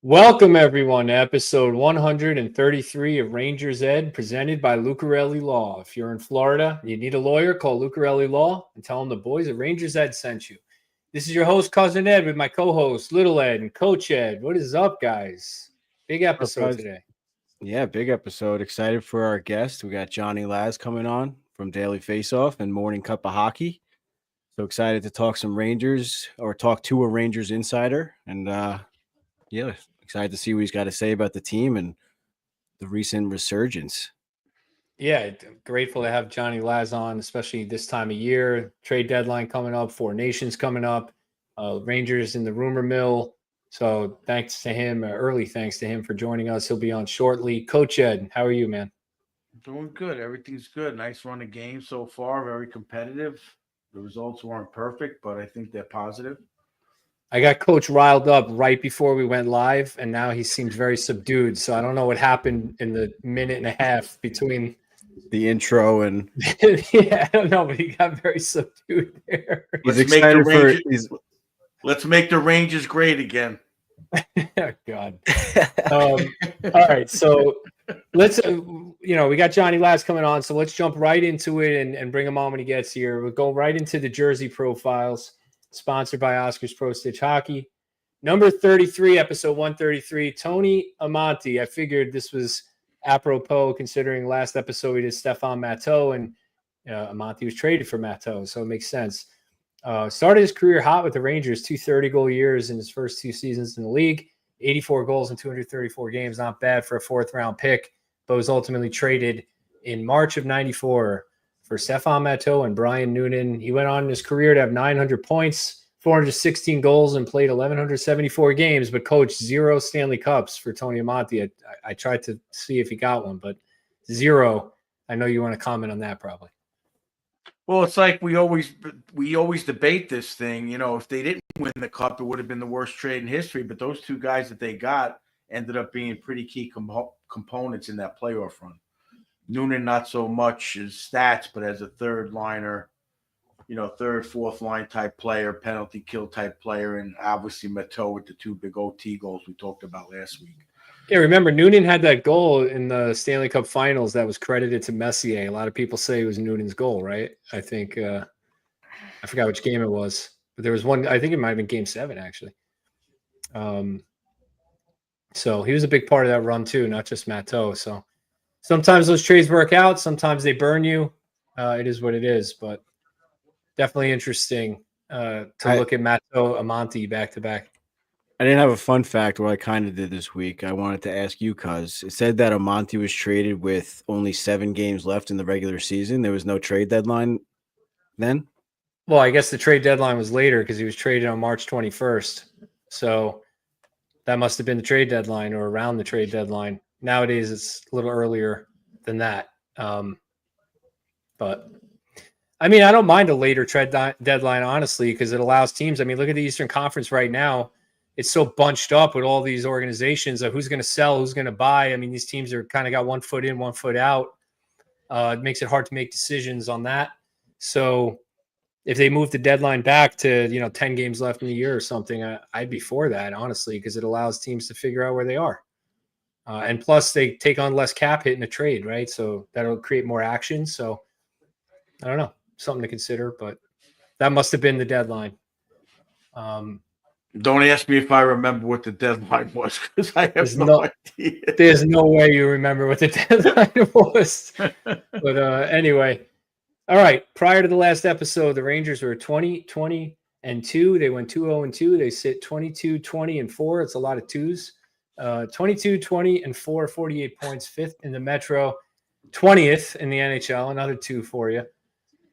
Welcome, everyone, to episode 133 of Rangers Ed, presented by Lucarelli Law. If you're in Florida and you need a lawyer, call Lucarelli Law and tell them the boys at Rangers Ed sent you. This is your host, Cousin Ed, with my co-host, Little Ed and Coach Ed. What is up, guys? Big episode today. Yeah, big episode. Excited for our guest. We got Jonny Laz coming on from Daily Faceoff and Morning Cup of Hockey. So excited to talk some Rangers or talk to a Rangers insider. And yeah, excited to see what he's got to say about the team and the recent resurgence. Yeah, grateful to have Jonny Laz on, especially this time of year. Trade deadline coming up, Four Nations coming up, Rangers in the rumor mill. So thanks to him, early thanks to him for joining us. He'll be on shortly. Coach Ed, how are you, man? Doing good. Everything's good. Nice run of game so far. Very competitive. The results weren't perfect, but I think they're positive. I got Coach riled up right before we went live, and now he seems very subdued. So I don't know what happened in the minute and a half between the intro and yeah, I don't know, but he got very subdued there. Let's make the Rangers great again. Oh, God. All right, so let's we got Jonny Laz coming on, so let's jump right into it and bring him on when he gets here. We'll go right into the jersey profiles, sponsored by Oscar's Pro Stitch Hockey. Number 33, episode 133, Tony Amonte. I figured this was apropos considering last episode we did Stefan Matteau, and Amonte was traded for Matteau, so it makes sense. Started his career hot with the Rangers, 230-goal years in his first two seasons in the league, 84 goals in 234 games, not bad for a fourth-round pick, but was ultimately traded in March of 94 for Stefan Matteau and Brian Noonan. He went on in his career to have 900 points, 416 goals, and played 1,174 games, but coached 0 Stanley Cups for Tony Amonte. I tried to see if he got one, but 0. I know you want to comment on that probably. Well, it's like we always debate this thing. You know, if they didn't win the cup, it would have been the worst trade in history. But those two guys that they got ended up being pretty key components in that playoff run. Noonan, not so much as stats, but as a third liner, third, fourth line type player, penalty kill type player, and obviously Matteau with the 2 big OT goals we talked about last week. Yeah, remember Noonan had that goal in the Stanley Cup Finals that was credited to Messier. A lot of people say it was Noonan's goal, right? I think I forgot which game it was, but there was one. I think it might have been Game 7 actually. So he was a big part of that run too, not just Matteau. So sometimes those trades work out, sometimes they burn you. It is what it is, but definitely interesting to look at Matteau, Amonte back to back. I didn't have a fun fact, what I kind of did this week. I wanted to ask you, cuz it said that Amonte was traded with only 7 games left in the regular season. There was no trade deadline then? Well, I guess the trade deadline was later because he was traded on March 21st. So that must have been the trade deadline or around the trade deadline. Nowadays, it's a little earlier than that. But, I mean, I don't mind a later trade deadline, honestly, because it allows teams. I mean, look at the Eastern Conference right now. It's so bunched up with all these organizations of who's going to sell, who's going to buy. I mean, these teams are kind of got one foot in, one foot out. It makes it hard to make decisions on that. So if they move the deadline back to, 10 games left in the year or something, I'd be for that, honestly, because it allows teams to figure out where they are. And plus, they take on less cap hit in a trade, right? So that'll create more action. So I don't know, something to consider, but that must have been the deadline. Don't ask me if I remember what the deadline was, because I have no idea. There's no way you remember what the deadline was. But anyway, all right. Prior to the last episode, the Rangers were 20-20-2. They went 2-0-2. They sit 22-20-4. It's a lot of twos. 22-20-4, 48 points, 5th in the Metro, 20th in the NHL. Another 2 for you.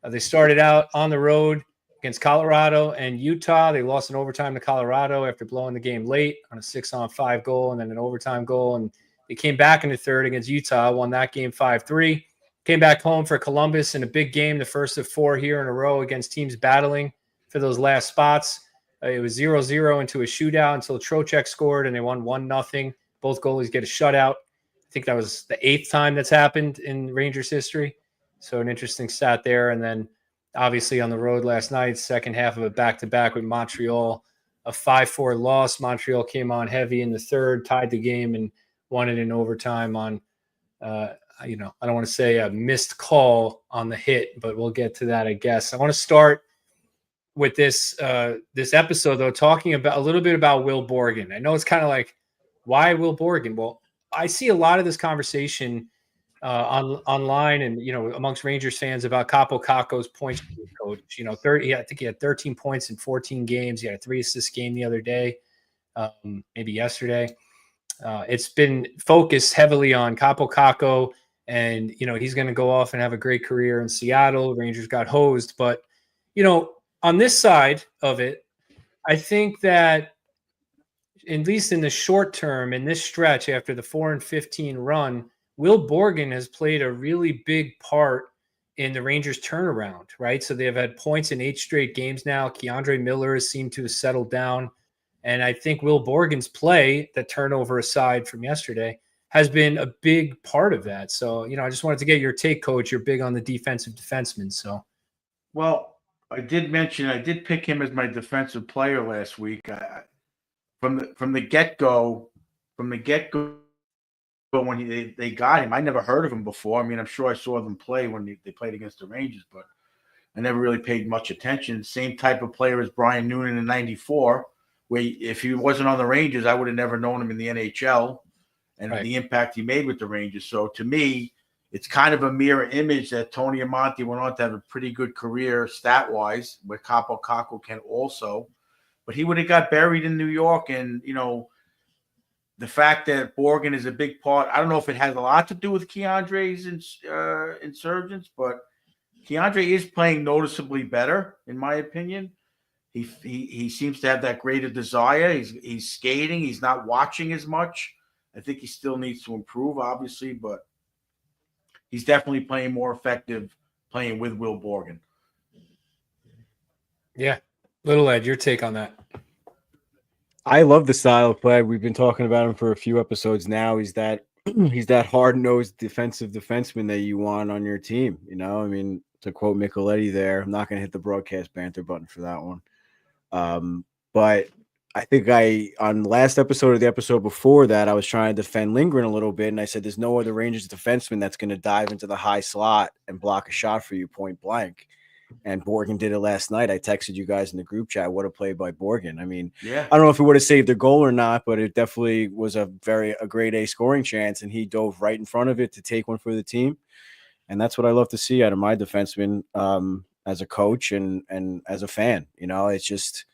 They started out on the road against Colorado and Utah. They lost in overtime to Colorado after blowing the game late on a 6-on-5 goal and then an overtime goal. And they came back in the third against Utah, won that game 5-3. Came back home for Columbus in a big game, the first of 4 here in a row against teams battling for those last spots. It was 0-0 into a shootout until Trocheck scored, and they won 1-0. Both goalies get a shutout. I think that was the 8th time that's happened in Rangers history. So an interesting stat there. And then obviously on the road last night, second half of a back-to-back with Montreal. a 5-4 loss. Montreal came on heavy in the third, tied the game, and won it in overtime on, I don't want to say a missed call on the hit, but we'll get to that, I guess. I want to start with this episode, though, talking about a little bit about Will Borgen. I know it's kind of like, why Will Borgen? Well, I see a lot of this conversation online and amongst Rangers fans about Kakko's points coach. 30. I think he had 13 points in 14 games. He had a 3-assist game the other day, maybe yesterday. It's been focused heavily on Kakko, and he's going to go off and have a great career in Seattle. Rangers got hosed, but on this side of it, I think that at least in the short term, in this stretch after the 4-15 run, Will Borgen has played a really big part in the Rangers' turnaround, right? So they've had points in 8 straight games now. Keandre Miller has seemed to have settled down. And I think Will Borgen's play, the turnover aside from yesterday, has been a big part of that. So, I just wanted to get your take, Coach. You're big on the defensive defenseman. So, well, I did pick him as my defensive player last week. From the get-go, when they got him, I never heard of him before. I mean, I'm sure I saw them play when they played against the Rangers, but I never really paid much attention. Same type of player as Brian Noonan in '94, where if he wasn't on the Rangers, I would have never known him in the NHL and right. The impact he made with the Rangers. So to me, it's kind of a mirror image that Tony Amonte went on to have a pretty good career stat-wise, where Kakko can also. But he would have got buried in New York, and, the fact that Borgen is a big part, I don't know if it has a lot to do with Keandre's insurgence, but Keandre is playing noticeably better, in my opinion. He seems to have that greater desire. He's skating. He's not watching as much. I think he still needs to improve, obviously, but he's definitely playing more effective playing with Will Borgen. Yeah. Little Ed, your take on that. I love the style of play. We've been talking about him for a few episodes now. He's that hard-nosed defensive defenseman that you want on your team. I mean, to quote Micheletti there, I'm not going to hit the broadcast banter button for that one. But I think on the last episode or the episode before that, I was trying to defend Lindgren a little bit, and I said there's no other Rangers defenseman that's going to dive into the high slot and block a shot for you point blank. And Borgen did it last night. I texted you guys in the group chat. What a play by Borgen. I mean, yeah. I don't know if it would have saved the goal or not, but it definitely was a grade A scoring chance, and he dove right in front of it to take one for the team. And that's what I love to see out of my defenseman as a coach and as a fan. It's just,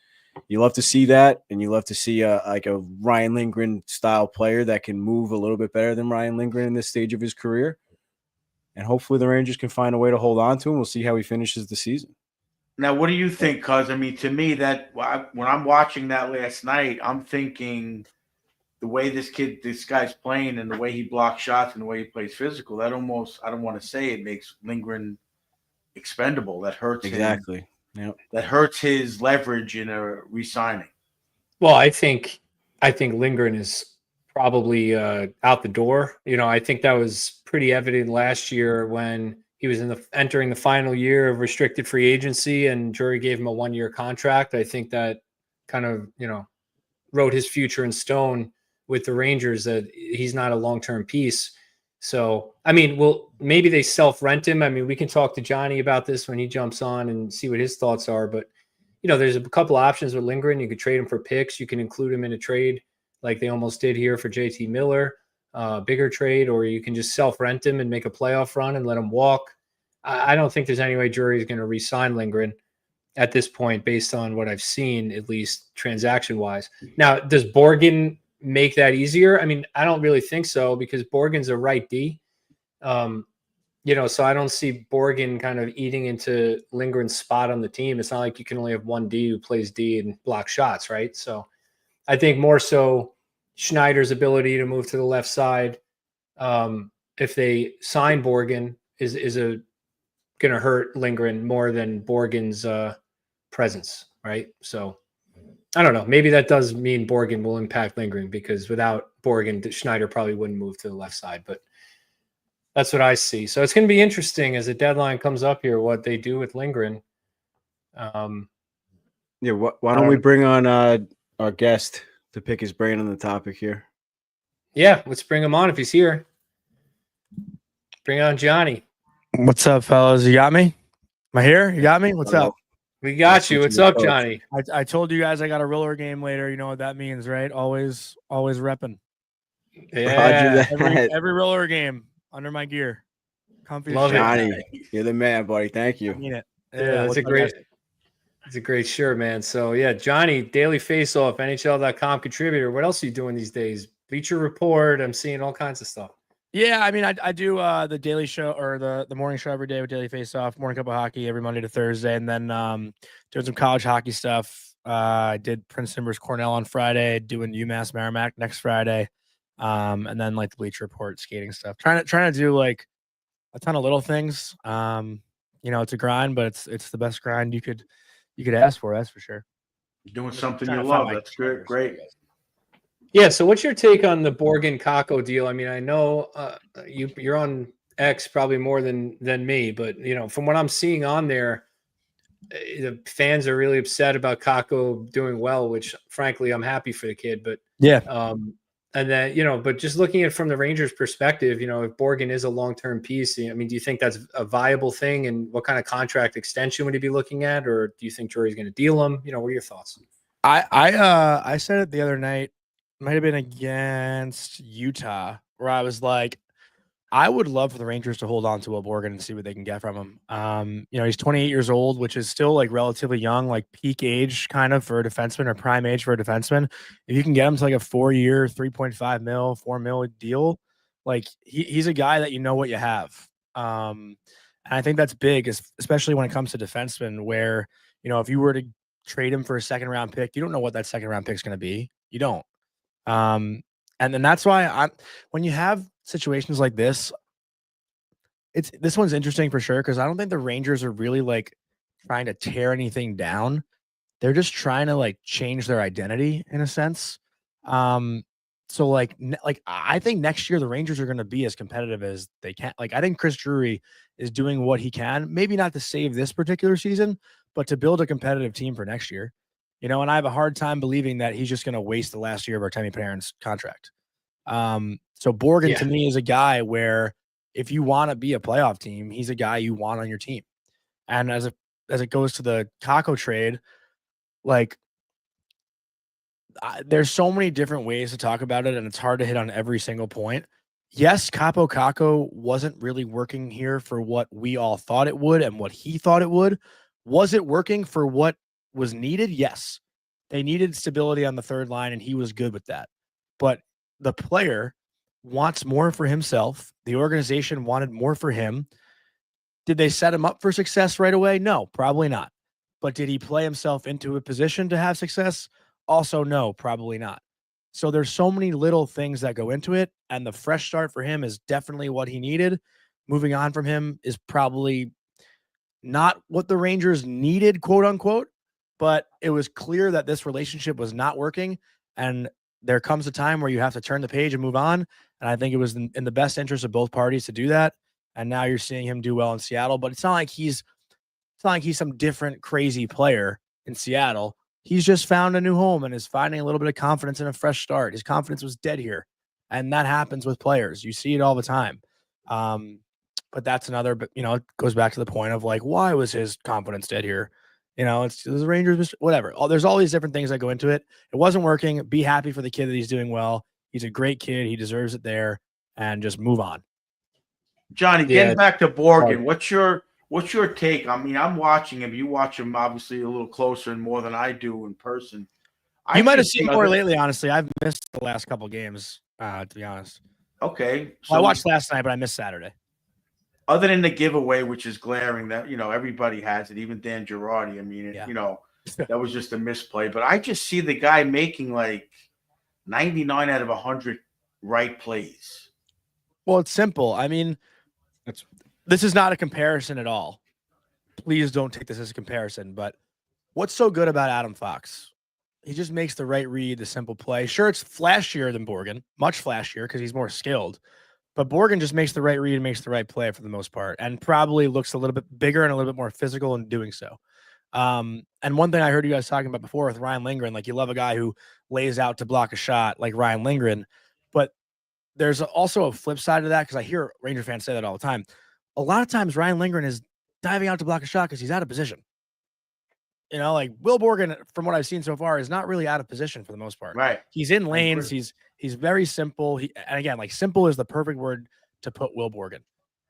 you love to see that, and you love to see a Ryan Lindgren style player that can move a little bit better than Ryan Lindgren in this stage of his career. And hopefully the Rangers can find a way to hold on to him. We'll see how he finishes the season. Now, what do you think? Because, I mean, to me, when I'm watching that last night, I'm thinking the way this guy's playing and the way he blocks shots and the way he plays physical, that almost, I don't want to say it makes Lindgren expendable. That hurts exactly. Yep. That hurts his leverage in a re-signing. Well, I think Lindgren is probably out the door. I think that was pretty evident last year when he was entering the final year of restricted free agency and Drury gave him a 1-year contract. I think that kind of, wrote his future in stone with the Rangers, that he's not a long-term piece. So, I mean, maybe they self-rent him. I mean, we can talk to Johnny about this when he jumps on and see what his thoughts are. But, there's a couple options with Lindgren. You could trade him for picks. You can include him in a trade like they almost did here for JT Miller, bigger trade, or you can just self-rent him and make a playoff run and let him walk. I don't think there's any way Drury is going to re-sign Lindgren at this point based on what I've seen, at least transaction-wise. Now, does Borgen make that easier? I mean, I don't really think so because Borgen's a right D. So I don't see Borgen kind of eating into Lindgren's spot on the team. It's not like you can only have one D who plays D and blocks shots, right? So I think more so Schneider's ability to move to the left side, if they sign Borgen, is going to hurt Lindgren more than Borgen's presence, right? So I don't know. Maybe that does mean Borgen will impact Lindgren because without Borgen, Schneider probably wouldn't move to the left side. But that's what I see. So it's going to be interesting as the deadline comes up here what they do with Lindgren. Yeah, why don't we bring on our guest to pick his brain on the topic here. Yeah, let's bring him on if he's here. Bring on Johnny. What's up, fellas? You got me? Am I here? You got me? What's up? We got you. What's up, Johnny? I told you guys I got a roller game later. You know what that means, right? Always repping. Yeah. Every roller game under my gear. Comfy. Love it. Johnny, you're the man, buddy. Thank you. I mean it. Yeah, that's it's a great shirt, man. So yeah, Johnny, Daily Faceoff, NHL.com contributor. What else are you doing these days? Bleacher Report. I'm seeing all kinds of stuff. Yeah, I mean, I do the daily show or the morning show every day with Daily Faceoff, morning cup of hockey every Monday to Thursday, and then doing some college hockey stuff. I did Princeton versus Cornell on Friday, doing UMass Merrimack next Friday, and then like the Bleacher Report skating stuff. Trying to do like a ton of little things. It's a grind, but it's the best grind you could ask for. That's for sure. Doing something you love. That's good. Great. Yeah. So, what's your take on the Borgen Kakko deal? I mean, I know you're on X probably more than me, but from what I'm seeing on there, the fans are really upset about Kakko doing well, which frankly I'm happy for the kid. But yeah, and then but just looking at it from the Rangers' perspective, if Borgen is a long-term piece, I mean, do you think that's a viable thing? And what kind of contract extension would he be looking at, or do you think Drury's going to deal him? What are your thoughts? I said it the other night. Might have been against Utah, where I was like, I would love for the Rangers to hold on to Will Borgen and see what they can get from him. He's 28 years old, which is still like relatively young, like peak age kind of for a defenseman or prime age for a defenseman. If you can get him to like a 4-year, $3.5 million, $4 million deal, like he's a guy that you know what you have. And I think that's big, especially when it comes to defensemen, where, if you were to trade him for a second round pick, you don't know what that second round pick is going to be. You don't. And then that's why when you have situations like this one's interesting for sure, because I don't think the Rangers are really like trying to tear anything down. They're just trying to like change their identity in a sense. So like I think next year the Rangers are going to be as competitive as they can. Like I think Chris Drury is doing what he can, maybe not to save this particular season, but to build a competitive team for next year. And I have a hard time believing that he's just going to waste the last year of Artemi Panarin's contract. So Borgen to me is a guy where if you want to be a playoff team, he's a guy you want on your team. And as it goes to the Kakko trade, like there's so many different ways to talk about it, and it's hard to hit on every single point. Yes, Kaapo Kakko wasn't really working here for what we all thought it would and what he thought it would. Was it working for what was needed? Yes. They needed stability on the third line, and he was good with that. But the player wants more for himself. The organization wanted more for him. Did they set him up for success right away? No, probably not. But did he play himself into a position to have success? Also, no, probably not. So there's so many little things that go into it, and the fresh start for him is definitely what he needed. Moving on from him is probably not what the Rangers needed, quote unquote, but it was clear that this relationship was not working, and there comes a time where you have to turn the page and move on. And I think it was in the best interest of both parties to do that. And now you're seeing him do well in Seattle, but it's not like he's some different crazy player in Seattle. He's just found a new home and is finding a little bit of confidence and a fresh start. His confidence was dead here. And that happens with players. You see it all the time. But that's but it goes back to the point of like, why was his confidence dead here? It's the Rangers, whatever. There's all these different things that go into it. It wasn't working. Be happy for the kid that he's doing well. He's a great kid. He deserves it there, and just move on. Johnny, getting back to Borgen, what's your take? I mean, I'm watching him. You watch him obviously a little closer and more than I do in person. You might have seen more lately, honestly. I've missed the last couple games, to be honest. Okay. So I watched last night, but I missed Saturday. Other than the giveaway, which is glaring, that everybody has it, even Dan Girardi. I mean, that was just a misplay. But I just see the guy making like 99 out of 100 right plays. Well, it's simple. I mean, this is not a comparison at all. Please don't take this as a comparison. But what's so good about Adam Fox? He just makes the right read, the simple play. Sure, it's flashier than Borgen, much flashier because he's more skilled. But Borgen just makes the right read and makes the right play for the most part, and probably looks a little bit bigger and a little bit more physical in doing so. And one thing I heard you guys talking about before with Ryan Lindgren, like you love a guy who lays out to block a shot like Ryan Lindgren, but there's also a flip side to that because I hear Ranger fans say that all the time. A lot of times Ryan Lindgren is diving out to block a shot because he's out of position. You know, like Will Borgen, from what I've seen so far, is not really out of position for the most part. Right. He's in lanes. He's very simple. And again, like simple is the perfect word to put Will Borgen.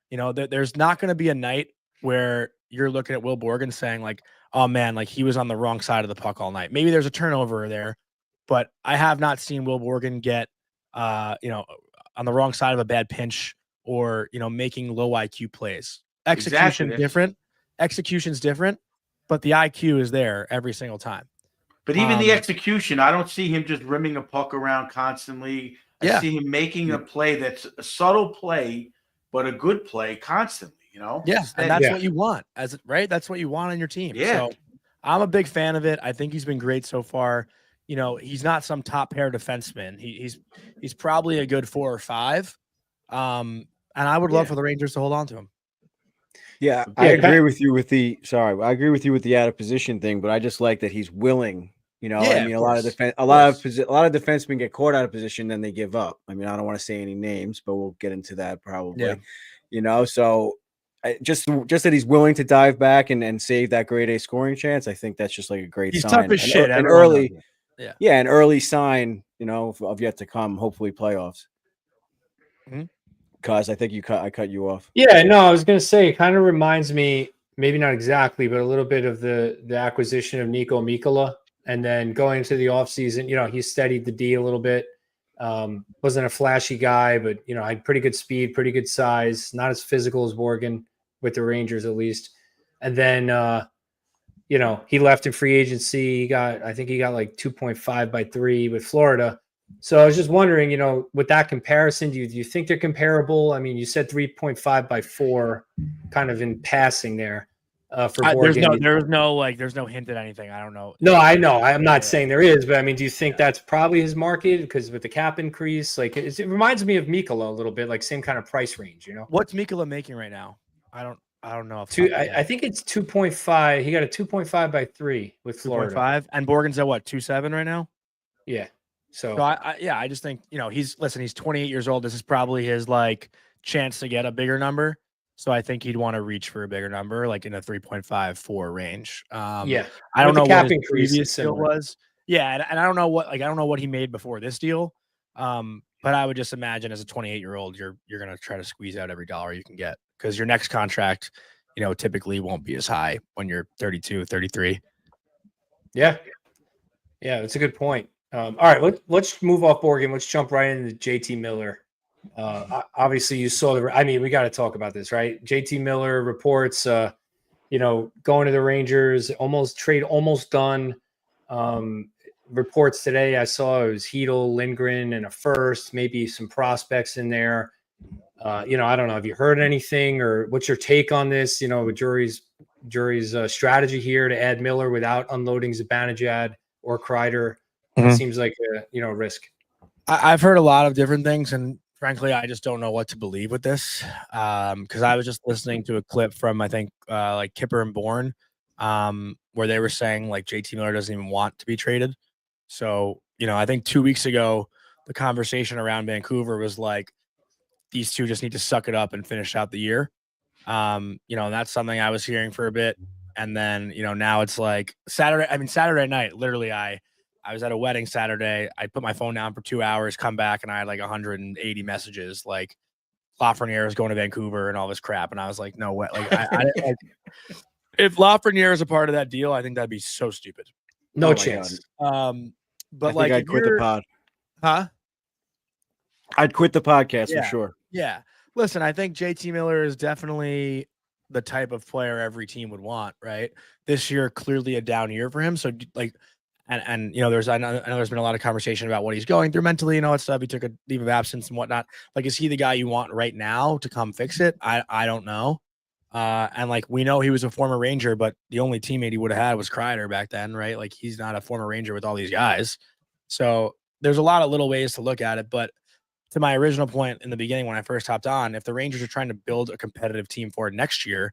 You know, there's not going to be a night where you're looking at Will Borgen saying like, oh man, like he was on the wrong side of the puck all night. Maybe there's a turnover there, but I have not seen Will Borgen get, you know, on the wrong side of a bad pinch or, you know, making low IQ plays. Execution's different, but the IQ is there every single time. But even the execution, I don't see him just rimming a puck around constantly. I see him making a play that's a subtle play, but a good play constantly, you know? Yeah, and that's what you want, right? That's what you want on your team. Yeah. So I'm a big fan of it. I think he's been great so far. You know, he's not some top pair defenseman. He's probably a good 4 or 5. And I would love for the Rangers to hold on to him. Yeah, I agree with you with the out of position thing, but I just like that he's willing. You know, I mean, a lot of defensemen get caught out of position, then they give up. I mean, I don't want to say any names, but we'll get into that probably. Yeah. You know, so just that he's willing to dive back and save that grade A scoring chance. I think that's just like a great sign. He's tough as shit. An early, an early sign, you know, of yet to come. Hopefully, playoffs. Cause I think I cut you off. Yeah, no, I was going to say, it kind of reminds me, maybe not exactly, but a little bit of the acquisition of Nico Mikkola. And then going into the offseason, you know, he steadied the D a little bit. Wasn't a flashy guy, but, you know, had pretty good speed, pretty good size, not as physical as Borgen with the Rangers at least. And then, you know, he left in free agency. I think he got like 2.5 by 3 with Florida. So I was just wondering, you know, with that comparison, do you think they're comparable? I mean, you said 3.5 by 4 kind of in passing there for Borgen. There's no hint at anything. I don't know. No, I know. I'm not saying there is, but I mean, do you think that's probably his market? Because with the cap increase, like it reminds me of Mikkola a little bit, like same kind of price range, you know? What's Mikkola making right now? I don't know. I think it's 2.5. He got a 2.5 by 3 with Florida. 2.5, and Borgen's at what, 2.7 right now? Yeah. So I just think, you know, he's 28 years old. This is probably his like chance to get a bigger number. So I think he'd want to reach for a bigger number, like in a 3.5-4 range. I don't know what his previous deal was. Yeah, and I don't know what he made before this deal. But I would just imagine as a 28-year-old, you're gonna try to squeeze out every dollar you can get because your next contract, you know, typically won't be as high when you're 32, 33. Yeah, that's a good point. All right, let's move off Borgen. Let's jump right into JT Miller. Obviously, you saw we got to talk about this, right? JT Miller reports, you know, going to the Rangers, almost done. Reports today I saw it was Hedl, Lindgren, and a first, maybe some prospects in there. You know, I don't know. Have you heard anything, or what's your take on this? You know, with Jury's strategy here to add Miller without unloading Zibanejad or Kreider. It seems like a risk. I've heard a lot of different things, and frankly, I just don't know what to believe with this. Because I was just listening to a clip from I think like Kipper and Bourne, where they were saying like JT Miller doesn't even want to be traded. So, you know, I think 2 weeks ago the conversation around Vancouver was like these two just need to suck it up and finish out the year. You know, and that's something I was hearing for a bit, and then you know now it's like Saturday night. Literally, I was at a wedding Saturday. I put my phone down for 2 hours, come back, and I had like 180 messages like Lafreniere is going to Vancouver and all this crap. And I was like, no way. Like, if Lafreniere is a part of that deal, I think that'd be so stupid. No chance. But like, I'd quit the pod. Huh? I'd quit the podcast for sure. Yeah. Listen, I think JT Miller is definitely the type of player every team would want, right? This year, clearly a down year for him. So like, and you know, I know there's been a lot of conversation about what he's going through mentally and all that stuff. He took a leave of absence and whatnot. Like, is he the guy you want right now to come fix it? I don't know. And like, we know he was a former Ranger, but the only teammate he would have had was Kreider back then, right? Like, he's not a former Ranger with all these guys. So there's a lot of little ways to look at it. But to my original point in the beginning, when I first hopped on, if the Rangers are trying to build a competitive team for next year,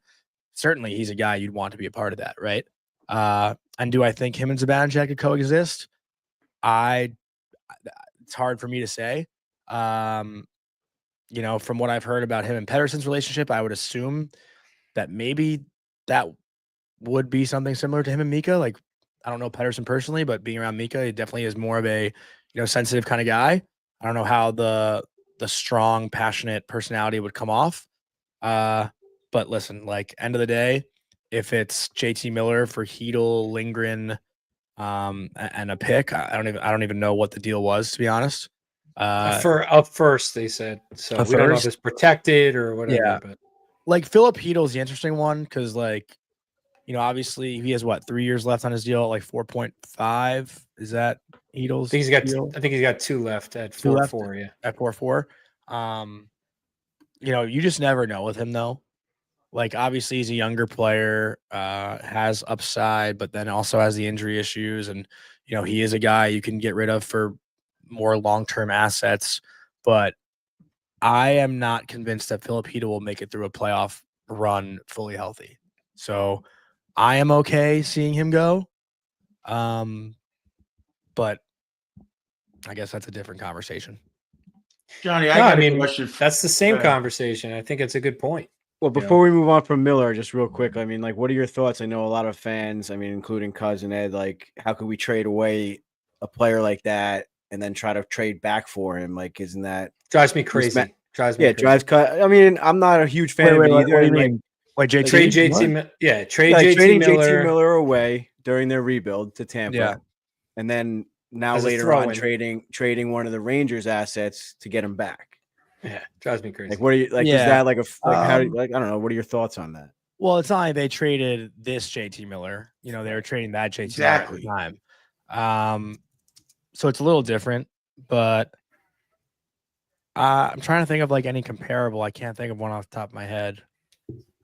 certainly he's a guy you'd want to be a part of that, right? And do I think him and Zibanejad could coexist? It's hard for me to say. From what I've heard about him and Pedersen's relationship, I would assume that maybe that would be something similar to him and Mika. Like, I don't know Pedersen personally, but being around Mika, he definitely is more of a, sensitive kind of guy. I don't know how the strong, passionate personality would come off. But listen, like, end of the day, if it's JT Miller for Hedel, Lindgren, and a pick, I don't even know what the deal was, to be honest. For up first, they said. So we don't know if it's protected or whatever. Yeah. But like Philip Hedel's the interesting one because, like, obviously he has 3 years left on his deal at like 4.5. Is that Hedel's? I think he's got 2 left at 4.4. Yeah, at 4.4. You just never know with him though. Like, obviously he's a younger player, has upside, but then also has the injury issues, and he is a guy you can get rid of for more long-term assets. But I am not convinced that Philip Hedel will make it through a playoff run fully healthy. So I am okay seeing him go. But I guess that's a different conversation. Johnny, I got a question. That's the same conversation. I think it's a good point. Well, before we move on from Miller, just real quick, I mean, like, what are your thoughts? I know a lot of fans, I mean, including Cuz and Ed, like, how could we trade away a player like that and then try to trade back for him? Like, isn't that drives me crazy? Drives cut. I mean, I'm not a huge fan of it either. What do you mean? Like, trade JT? Yeah, trading JT Miller away during their rebuild to Tampa. Yeah, and then now later on trading one of the Rangers assets to get him back. Yeah, drives me crazy. Like, what are you like? Is that like how do you, like? I don't know. What are your thoughts on that? Well, it's not like they traded this JT Miller. They were trading that JT Miller at the time. So it's a little different, but I'm trying to think of like any comparable. I can't think of one off the top of my head.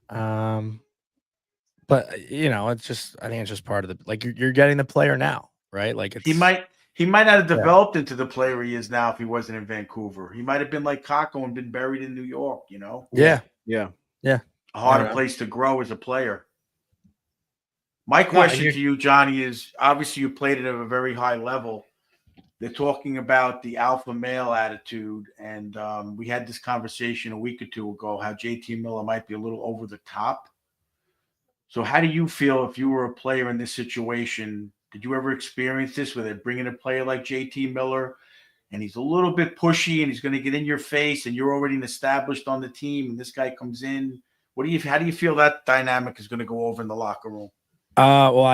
But it's just, I think it's just part of the, like, you're getting the player now, right? Like, he might not have developed into the player he is now if he wasn't in Vancouver. He might have been like Kakko and been buried in New York. Yeah. A harder place to grow as a player. My question to you, Johnny, is obviously you played at a very high level. They're talking about the alpha male attitude, and we had this conversation a week or two ago how JT Miller might be a little over the top. So how do you feel if you were a player in this situation? Did you ever experience this where they're bringing a player like JT Miller and he's a little bit pushy and he's going to get in your face and you're already established on the team and this guy comes in? How do you feel that dynamic is going to go over in the locker room? Well,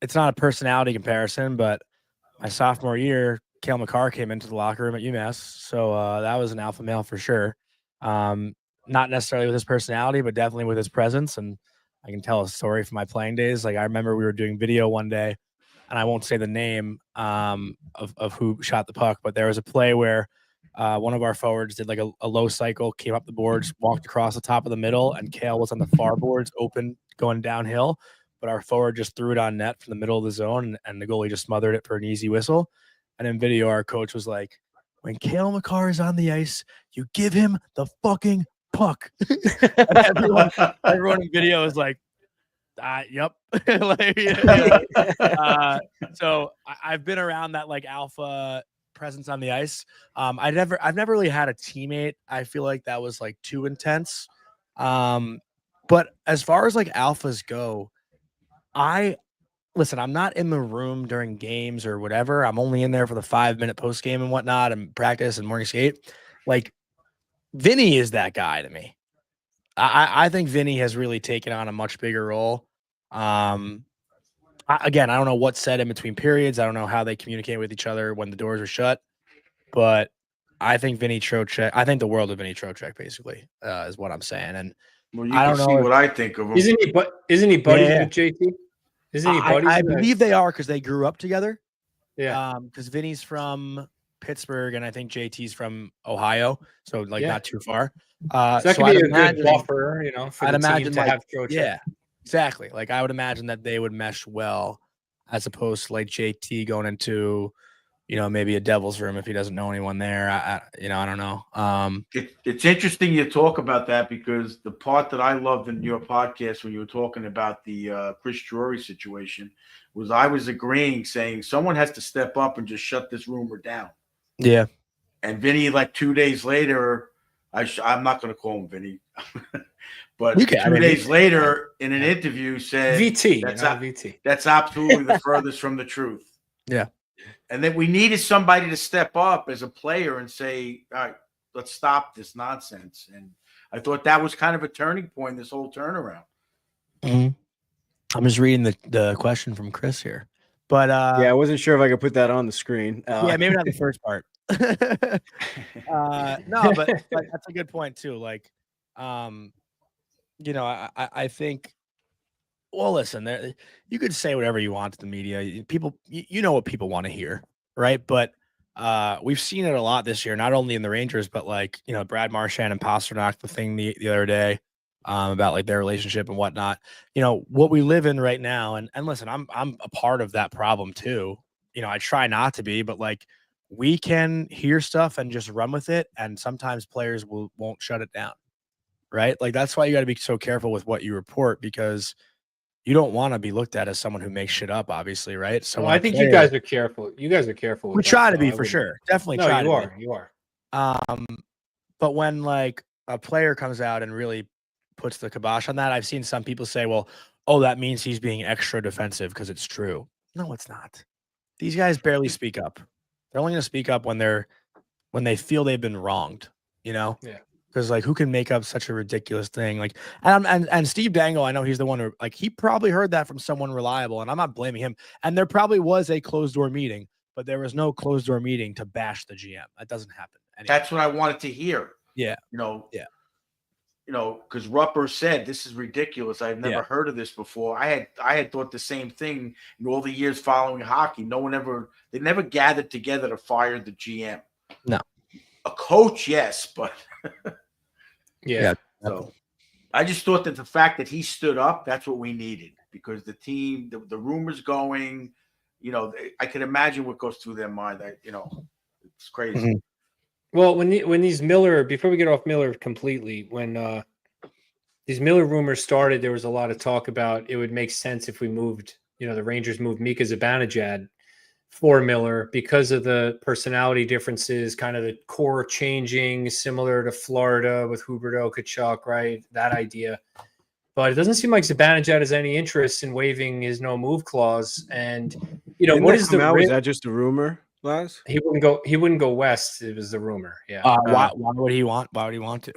it's not a personality comparison, but my sophomore year, Cale Makar came into the locker room at UMass. So that was an alpha male for sure. Not necessarily with his personality, but definitely with his presence. And I can tell a story from my playing days. Like, I remember we were doing video one day, and I won't say the name of who shot the puck, but there was a play where one of our forwards did like a low cycle, came up the boards, walked across the top of the middle, and Cale was on the far boards open going downhill. But our forward just threw it on net from the middle of the zone, and the goalie just smothered it for an easy whistle. And in video, our coach was like, when Cale Makar is on the ice, you give him the fucking puck. everyone in video is like, yep. So I've been around that like alpha presence on the ice. I've never really had a teammate I feel like that was like too intense. But as far as like alphas go, I'm not in the room during games or whatever. I'm only in there for the 5-minute post game and whatnot and practice and morning skate. Like, Vinny is that guy to me. I think Vinny has really taken on a much bigger role. Again, I don't know what's said in between periods. I don't know how they communicate with each other when the doors are shut. But I think Vinny Trocheck, I think the world of Vinny Trocheck, basically, is what I'm saying. And well, I don't know what I think of him. Isn't he buddies with JT? Isn't he buddies? I believe they are because they grew up together. Yeah. Because Vinny's from Pittsburgh and I think JT's from Ohio, so like not too far. So that could be a good buffer, for the team to have Trocheck. Yeah, exactly. Like, I would imagine that they would mesh well, as opposed to like JT going into maybe a devil's room if he doesn't know anyone there. I don't know. It's interesting you talk about that, because the part that I loved in your podcast when you were talking about the Chris Drury situation was I was agreeing, saying someone has to step up and just shut this rumor down. Yeah. And Vinny, like 2 days later, I'm not going to call him Vinny, but 2 days later in an interview said VT, VT. That's absolutely the furthest from the truth. Yeah. And then we needed somebody to step up as a player and say, all right, let's stop this nonsense. And I thought that was kind of a turning point, this whole turnaround. Mm-hmm. I'm just reading the question from Chris here. But yeah, I wasn't sure if I could put that on the screen. Yeah, maybe not the first part. No, but that's a good point too. Like, I think. Well, listen, you could say whatever you want to the media. People, you know what people want to hear, right? But we've seen it a lot this year, not only in the Rangers, but like Brad Marchand and Pasternak, the thing the other day about like their relationship and whatnot. What we live in right now, and listen, I'm a part of that problem too. I try not to be, but like we can hear stuff and just run with it, and sometimes players won't shut it down, right? Like that's why you got to be so careful with what you report, because you don't want to be looked at as someone who makes shit up, obviously, right? So I think you guys are careful. You guys are careful. We try to be, for sure. Definitely try to be. You are. But when like a player comes out and really puts the kibosh on that, I've seen some people say, well, that means he's being extra defensive because it's true. No, it's not. These guys barely speak up. They're only going to speak up when they feel they've been wronged, Yeah. Because like, who can make up such a ridiculous thing? Like, and Steve Dangle, I know he's the one who like he probably heard that from someone reliable, and I'm not blaming him. And there probably was a closed door meeting, but there was no closed door meeting to bash the GM. That doesn't happen anymore. That's what I wanted to hear. Yeah, because Rupper said this is ridiculous. I've never heard of this before. I had thought the same thing in all the years following hockey. They never gathered together to fire the GM. No, a coach, yes, but. Yeah. So I just thought that the fact that he stood up, that's what we needed, because the team, the rumors going, I can imagine what goes through their mind. It's crazy. Mm-hmm. Well, when these Miller, before we get off Miller completely, when these Miller rumors started, there was a lot of talk about it would make sense if we moved, the Rangers moved Mika Zibanejad for Miller because of the personality differences, kind of the core changing, similar to Florida with Huberdeau, Tkachuk, right? That idea. But it doesn't seem like Zibanejad has any interest in waiving his no move clause. And what is the risk? Is that just a rumor, Laz? He wouldn't go west. It was the rumor. Yeah. Why would he want? Why would he want to?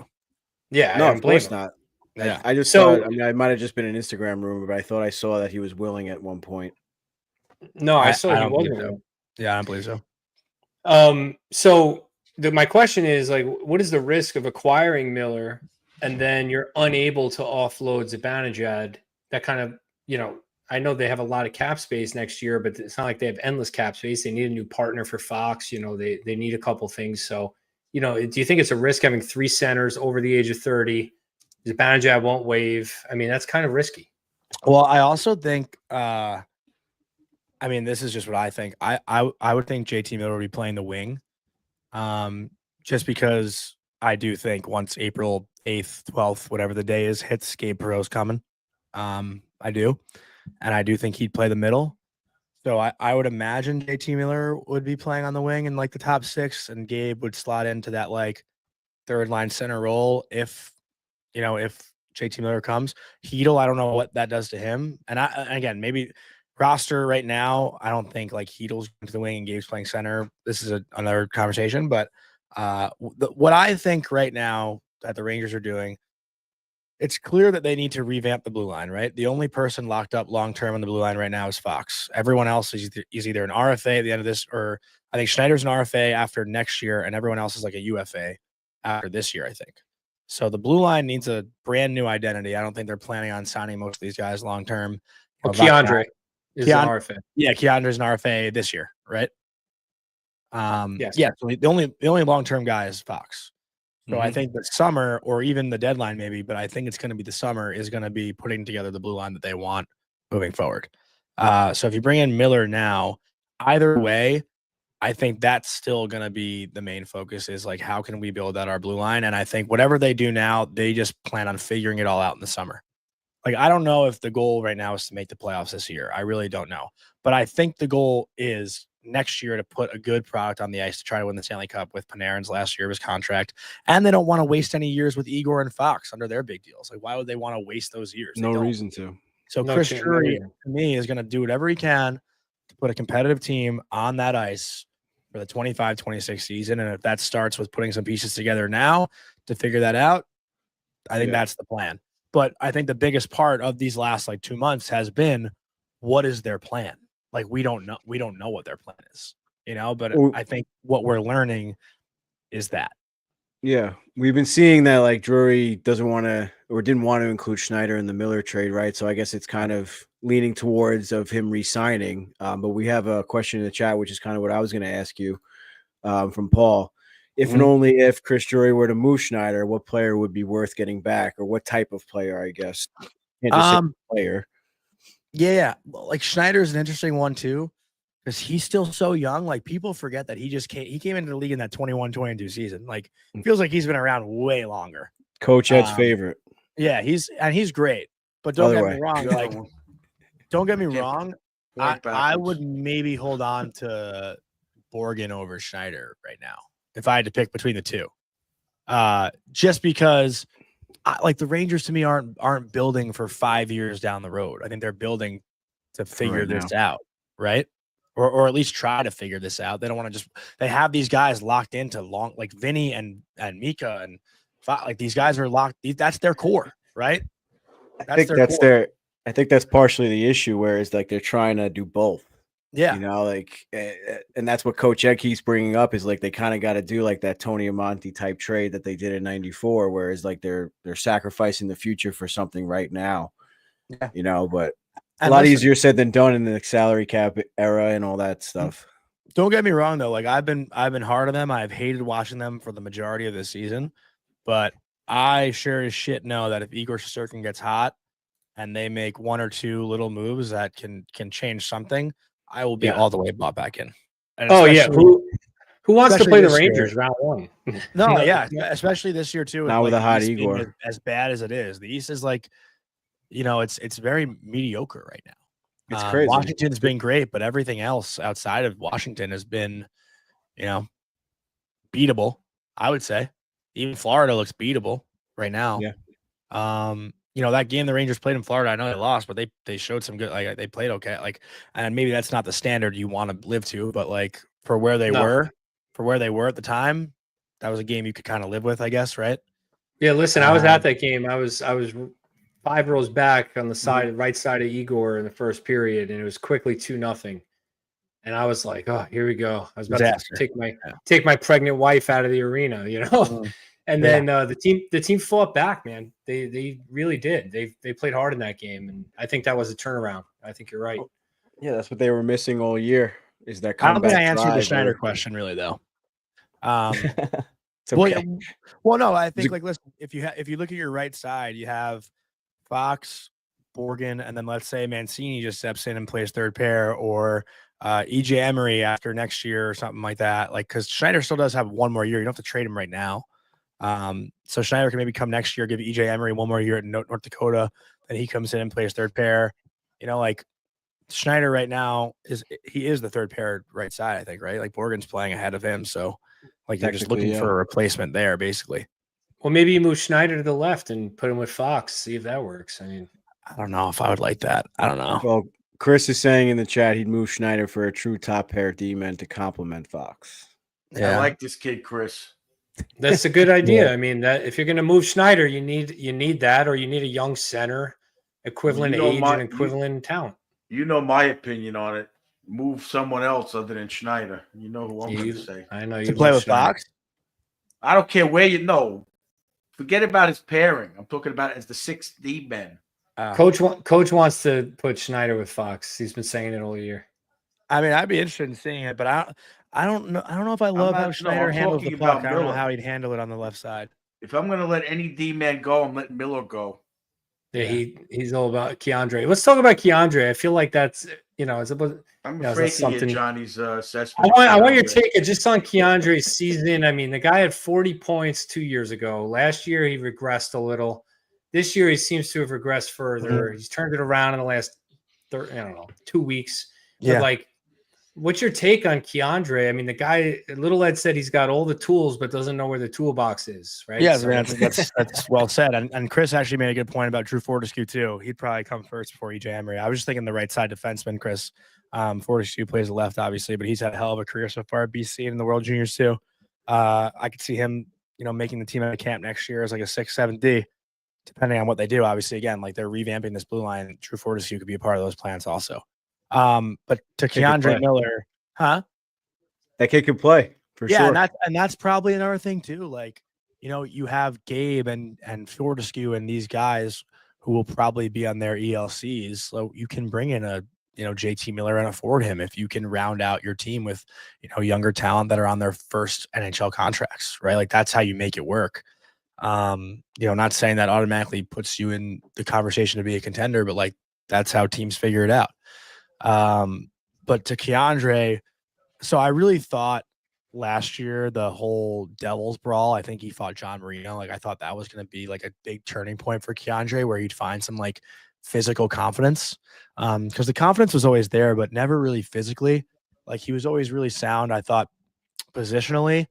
Yeah, no, of course not. Yeah, I just thought. It might have just been an Instagram rumor, but I thought I saw that he was willing at one point. No, I saw he wasn't. So. Yeah, I don't believe so. So my question is, like, what is the risk of acquiring Miller and then you're unable to offload Zibanejad? That kind of, I know they have a lot of cap space next year, but it's not like they have endless cap space. They need a new partner for Fox. They need a couple things. So, do you think it's a risk having 3 centers over the age of 30? Zibanejad won't waive. I mean, that's kind of risky. Well, I also think, this is just what I think. I would think JT Miller would be playing the wing, just because I do think once April 8th, 12th, whatever the day is, hits, Gabe Perreault's coming. I do. And I do think he'd play the middle. So I would imagine JT Miller would be playing on the wing in like the top 6, and Gabe would slot into that like third line center role if JT Miller comes. Hedl, I don't know what that does to him. And again, maybe roster right now, I don't think like Heedle's going to the wing and Gabe's playing center. This is another conversation, but what I think right now that the Rangers are doing, it's clear that they need to revamp the blue line, right? The only person locked up long-term on the blue line right now is Fox. Everyone else is either an RFA at the end of this, or I think Schneider's an RFA after next year, and everyone else is like a UFA after this year, I think. So the blue line needs a brand new identity. I don't think they're planning on signing most of these guys long-term. Keandre is an RFA. Yeah, Keandre's an RFA this year, right? Yes. Yeah, so the only long-term guy is Fox. So I think the summer, or even the deadline maybe, but I think it's going to be the summer, is going to be putting together the blue line that they want moving forward. So if you bring in Miller now, either way, I think that's still going to be the main focus is like, how can we build out our blue line? And I think whatever they do now, they just plan on figuring it all out in the summer. Like, I don't know if the goal right now is to make the playoffs this year. I really don't know. But I think the goal is next year to put a good product on the ice to try to win the Stanley Cup with Panarin's last year of his contract. And they don't want to waste any years with Igor and Fox under their big deals. Like, why would they want to waste those years? No reason to. So No Chris chance, Drury, no. to me, is going to do whatever he can to put a competitive team on that ice for the 25-26 season. And if that starts with putting some pieces together now to figure that out, I think that's the plan. But I think the biggest part of these last like 2 months has been, what is their plan? Like, we don't know what their plan is, but I think what we're learning is that. Yeah, we've been seeing that like Drury doesn't want to or didn't want to include Schneider in the Miller trade, right? So I guess it's kind of leaning towards of him re-signing. But we have a question in the chat, which is kind of what I was going to ask you from Paul. If and only if Chris Drury were to move Schneider, what player would be worth getting back, or what type of player? I guess can't just say player. Yeah, like Schneider's an interesting one too, because he's still so young. Like, people forget that he came into the league in that 21-22 season. Like, feels like he's been around way longer. Coach Ed's favorite. Yeah, he's great. But don't get me wrong. Like, don't get me wrong. I would maybe hold on to Borgen over Schneider right now if I had to pick between the two. Just because like the Rangers to me aren't building for 5 years down the road. I think they're building to figure this out, right? Or at least try to figure this out. They don't want to they have these guys locked into long, like Vinny and Mika and like these guys are locked. That's their core, right? I think that's partially the issue, whereas like they're trying to do both. Yeah. Like, and that's what Coach Ed keeps bringing up is like they kind of got to do like that Tony Amonte type trade that they did in '94, whereas like they're sacrificing the future for something right now. Yeah. But a lot easier said than done in the salary cap era and all that stuff. Don't get me wrong though. Like, I've been hard on them. I've hated watching them for the majority of this season, but I sure as shit know that if Igor Shesterkin gets hot and they make one or two little moves that can change something, I will be all the way bought back in. And who wants to play the Rangers round one? No, especially this year too. Now with a hot Igor, as bad as it is, the East is like, it's very mediocre right now. It's crazy. Washington's been great, but everything else outside of Washington has been, beatable. I would say even Florida looks beatable right now. Yeah. That game the Rangers played in Florida, I know they lost, but they showed some good, like they played okay. Like, and maybe that's not the standard you want to live to, but like for where they were at the time, that was a game you could kind of live with, I guess, right? Yeah, listen, I was at that game. I was 5 rows back on the right side of Igor in the first period, and it was quickly 2-0. And I was like, oh, here we go. I was about to take my pregnant wife out of the arena, And then the team fought back, man. They really did. They played hard in that game, and I think that was a turnaround. I think you're right. Yeah, that's what they were missing all year. Is that I don't think I answered the Schneider question really, though. It's okay. Well, no, I think like listen, if you look at your right side, you have Fox, Borgen, and then let's say Mancini just steps in and plays third pair, or EJ Emery after next year or something like that. Like, because Schneider still does have one more year. You don't have to trade him right now. So Schneider can maybe come next year, give EJ Emery one more year at North Dakota. Then he comes in and plays third pair. Like Schneider right now is the third pair right side, I think, right? Like Borgen's playing ahead of him. So like you're just looking for a replacement there, basically. Well, maybe you move Schneider to the left and put him with Fox, see if that works. I mean, I don't know if I would like that. I don't know. Well, Chris is saying in the chat he'd move Schneider for a true top pair D-man to complement Fox. Yeah. I like this kid, Chris. That's a good idea. I mean, that if you're going to move Schneider, you need that, or you need a young center, equivalent age and equivalent talent. You know my opinion on it. Move someone else other than Schneider. You know who I'm going to say. I know you to play with Fox. I don't care where you know. Forget about his pairing. I'm talking about it as the 6th D-man. Coach wants to put Schneider with Fox. He's been saying it all year. I mean, I'd be interested in seeing it, but I don't know. I don't know if I love how Schneider handles the puck. I don't know how he'd handle it on the left side. If I'm going to let any D-man go, I'm letting Miller go. Yeah, he's all about Keandre. Let's talk about Keandre. I feel like that's I'm is afraid that to something? get Johnny's assessment. I want your take just on Keandre's season. I mean, the guy had 40 points 2 years ago. Last year he regressed a little. This year he seems to have regressed further. Mhm. He's turned it around in the last 2 weeks. But Yeah. like, what's your take on Keandre? I mean, the guy, Little Ed said he's got all the tools, but doesn't know where the toolbox is, right? Yeah, So that's well said. And Chris actually made a good point about Drew Fortescue too. He'd probably come first before EJ Emery. I was just thinking the right side defenseman, Chris. Fortescue plays the left, obviously, but he's had a hell of a career so far at BC and in the World Juniors too. I could see him, making the team at camp next year as like a 6-7D, depending on what they do. Obviously, again, like they're revamping this blue line. Drew Fortescue could be a part of those plans also. But to Keandre Miller, huh? That kid can play for sure. And that's probably another thing too. Like, you have Gabe and Fortescue and these guys who will probably be on their ELCs. So you can bring in a JT Miller and afford him if you can round out your team with younger talent that are on their first NHL contracts, right? Like that's how you make it work. Not saying that automatically puts you in the conversation to be a contender, but like that's how teams figure it out. But to Keandre, so I really thought last year the whole Devils brawl, I think he fought John Marino. Like I thought that was going to be like a big turning point for Keandre where he'd find some like physical confidence. Because the confidence was always there, but never really physically. Like he was always really sound, I thought, positionally.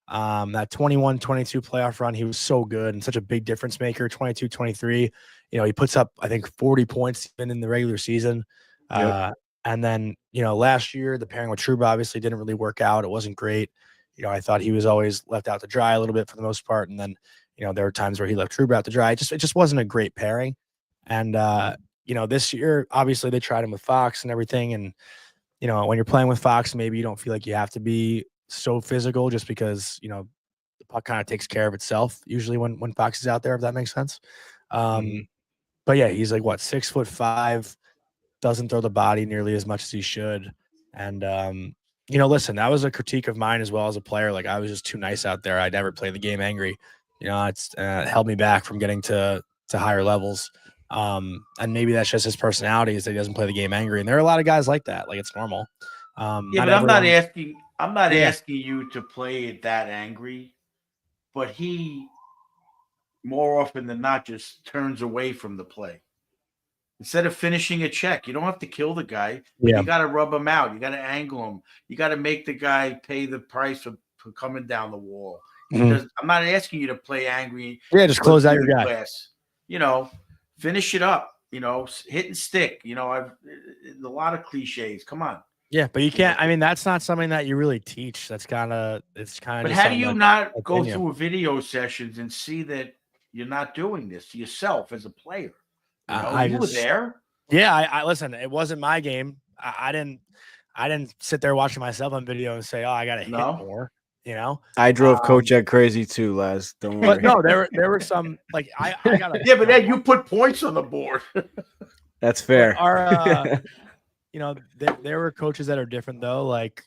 That 21-22 playoff run, he was so good and such a big difference maker. 22-23, he puts up, I think, 40 points even in the regular season. Yep. And then, last year, the pairing with Trouba obviously didn't really work out. It wasn't great. I thought he was always left out to dry a little bit for the most part. And then, there were times where he left Trouba out to dry. It just wasn't a great pairing. And, this year, obviously they tried him with Fox and everything. And, when you're playing with Fox, maybe you don't feel like you have to be so physical just because, the puck kind of takes care of itself usually when Fox is out there, if that makes sense. But yeah, he's like, 6'5", doesn't throw the body nearly as much as he should. And, listen, that was a critique of mine as well as a player. Like I was just too nice out there. I never play the game angry. It's held me back from getting to higher levels. And maybe that's just his personality is that he doesn't play the game angry. And there are a lot of guys like that. Like it's normal. But I'm not asking you to play it that angry, but he more often than not just turns away from the play. Instead of finishing a check, you don't have to kill the guy. Yeah. You got to rub him out. You got to angle him. You got to make the guy pay the price for coming down the wall. Mhm. I'm not asking you to play angry. Yeah, just close out your guy. Glass. Finish it up. Hit and stick. I've a lot of cliches. Come on. Yeah, but you can't. I mean, that's not something that you really teach. It's kind of. But how do you not go through video sessions and see that you're not doing this to yourself as a player? You were there. Yeah, I listen. It wasn't my game. I didn't sit there watching myself on video and say, "Oh, I got to hit more." I drove Coach Ed crazy too, Laz. Don't worry. But no, there were some like I got. Yeah, but then you put points on the board. That's fair. There were coaches that are different though. Like,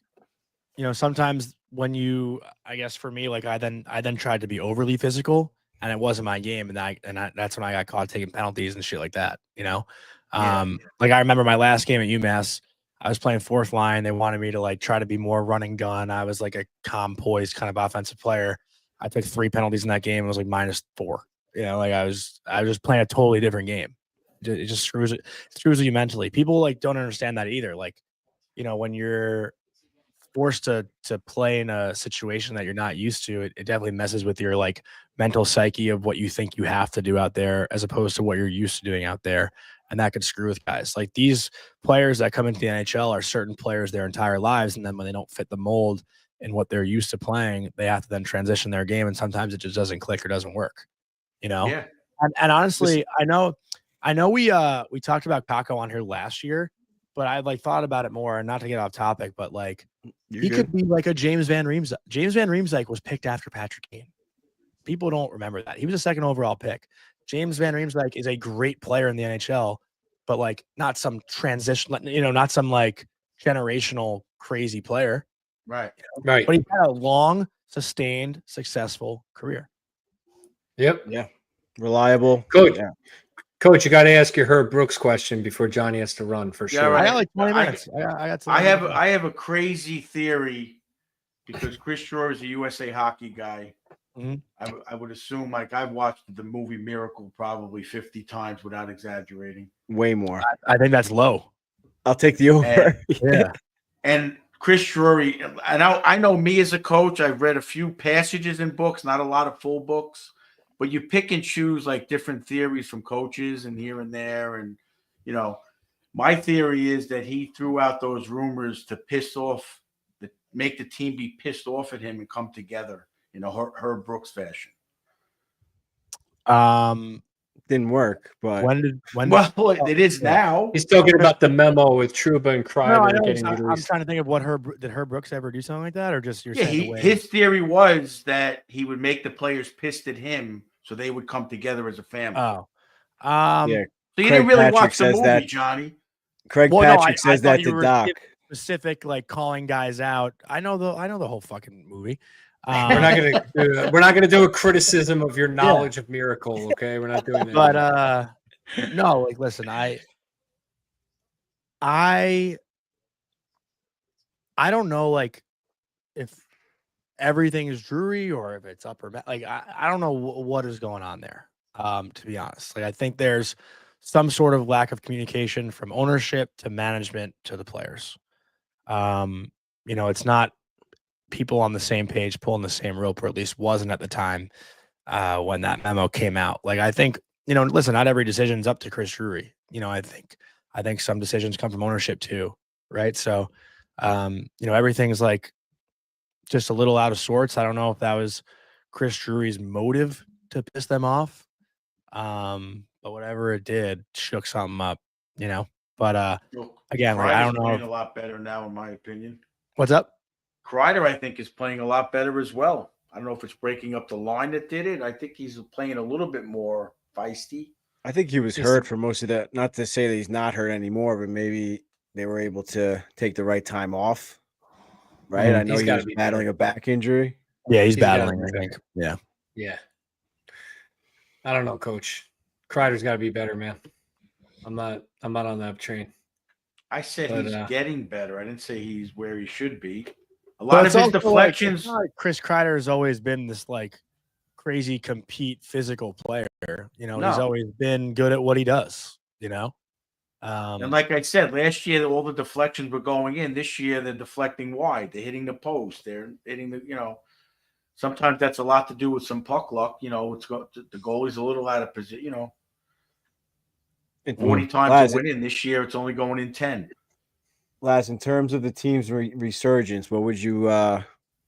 sometimes when I guess for me, like I then tried to be overly physical. And it wasn't my game, and that's when I got caught taking penalties and shit like that. Like I remember my last game at UMass, I was playing fourth line. They wanted me to like try to be more run and gun. I was like a calm, poised kind of offensive player. I took 3 penalties in that game. It was like -4. Like I was just playing a totally different game. It just screws you mentally. People like don't understand that either. Like, when you're forced to play in a situation that you're not used to, it definitely messes with your like mental psyche of what you think you have to do out there as opposed to what you're used to doing out there. And that could screw with guys. Like these players that come into the NHL are certain players their entire lives. And then when they don't fit the mold in what they're used to playing, they have to then transition their game. And sometimes it just doesn't click or doesn't work, Yeah. And honestly, I know we talked about Kakko on here last year, but I like thought about it more, and not to get off topic, but like he could be like a James Van Riemsdyk. James Van Riemsdyk was picked after Patrick Kane. People don't remember that. He was a 2nd overall pick. James Van Riemsdyk is a great player in the NHL, but like not some transition, not some like generational crazy player. Right. Right. But he had a long, sustained, successful career. Yep. Yeah. Reliable. Good. Yeah. Coach, you got to ask your Herb Brooks question before Johnny has to run for Yeah, sure. right. I got like 20 I- minutes. I got some. I have a crazy theory because Chris Shore is a USA Hockey guy. Mhm. I would assume, like, I've watched the movie Miracle probably 50 times without exaggerating. Way more. I think that's low. I'll take the over. Yeah. And Chris Drury, and I know me as a coach, I've read a few passages in books, not a lot of full books, but you pick and choose like different theories from coaches and here and there. And, you know, my theory is that he threw out those rumors to make the team be pissed off at him and come together in a Herb Brooks fashion. Didn't work, but Well, it is now. He's talking about the memo with Trouba and No, I Kreider know. getting I'm released. trying to think of what did Herb Brooks ever do something like that, or just you're Yeah, saying the way his theory was that he would make the players pissed at him so they would come together as a family. Oh, yeah. So you Craig didn't really Patrick watch the says movie, that- Johnny. Craig Well, no, Patrick I says thought that you to were Doc. specific, like calling guys out. I know the whole fucking movie. We're not gonna do a criticism of your knowledge of Miracle, okay? We're not doing that. But no, like listen, I don't know, like if everything is Drury or if it's upper like I don't know what is going on there. To be honest, like I think there's some sort of lack of communication from ownership to management to the players. You know, it's not people on the same page pulling the same rope, or at least wasn't at the time when that memo came out. Like I think, you know, listen, not every decision is up to Chris Drury. You know, I think some decisions come from ownership too, right? So, you know, everything's like just a little out of sorts. I don't know if that was Chris Drury's motive to piss them off, but whatever it did, shook something up, you know. But again, like I don't know. Playing a lot better now, in my opinion. What's up? Kreider, I think, is playing a lot better as well. I don't know if it's breaking up the line that did it. I think he's playing a little bit more feisty. I think he was hurt for most of that. Not to say that he's not hurt anymore, but maybe they were able to take the right time off. Right? I know He's he gotta was be battling better. a back injury. Yeah, he's gotta battling, be I think. Yeah. Yeah. I don't know, Coach. Kreider's got to be better, man. I'm not on that train. I said But, he's getting better. I didn't say he's where he should be. A But lot of it's his also deflections. like Chris Kreider has always been this like crazy compete physical player. You know, he's No. always been good at what he does, you know? And like I said, last year all the deflections were going in. This year they're deflecting wide. They're hitting the post. They're hitting the, you know, sometimes that's a lot to do with some puck luck. You know, the goalie's a little out of position, you know. 40 times to win in. This year it's only going in 10. Laz, in terms of the team's resurgence, what would you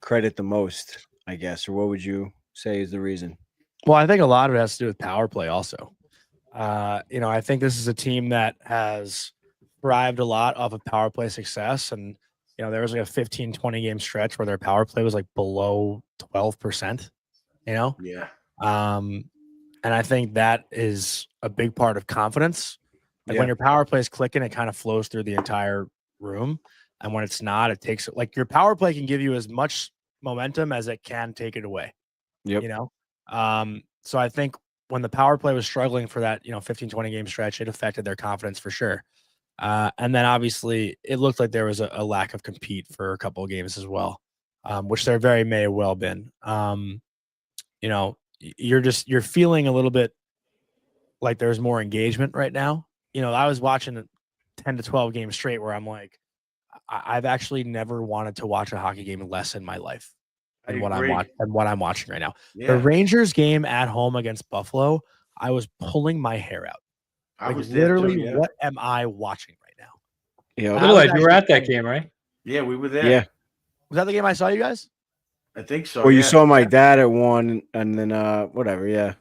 credit the most, I guess, or what would you say is the reason? Well, I think a lot of it has to do with power play also. You know, I think this is a team that has thrived a lot off of power play success. And, you know, there was like a 15, 20 game stretch where their power play was like below 12%, you know? Yeah. And I think that is a big part of confidence. Like when your power play is clicking, it kind of flows through the entire room. And when it's not, it takes like your power play can give you as much momentum as it can take it away. Yep. You know? So I think when the power play was struggling for that, you know, 15, 20 game stretch, it affected their confidence for sure. And then obviously it looked like there was a lack of compete for a couple of games as well, which there very may have well been. You know, you're feeling a little bit like there's more engagement right now. You know, I was watching 10 to 12 games straight where I'm like, I've actually never wanted to watch a hockey game less in my life than what I'm watching right now. Yeah. The Rangers game at home against Buffalo, I was pulling my hair out. I was literally, there too, yeah. what am I watching right now? Yeah. Little Ed, you were at that game, right? Yeah, we were there. Yeah. Was that the game I saw you guys? I think so. Well, you yeah. saw my dad at one, and then whatever. Yeah,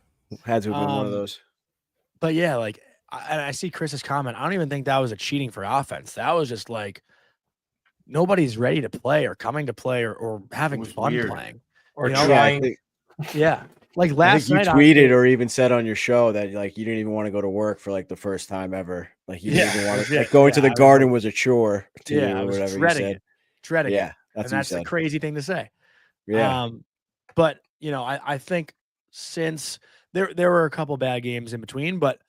had to have been one of those. But yeah, like, I see Chris's comment. I don't even think that was a cheating for offense. That was just like nobody's ready to play or coming to play or having fun weird. playing Or You know, trying. Yeah, like I last think you night tweeted or even said on your show that like you didn't even want to go to work for like the first time ever. Like you didn't even want to. Like going to the garden was a chore to you I or was whatever you dreading said. it, dreading Yeah, it, that's and that's a crazy thing to say. Yeah. But you know, I think since there were a couple bad games in between, but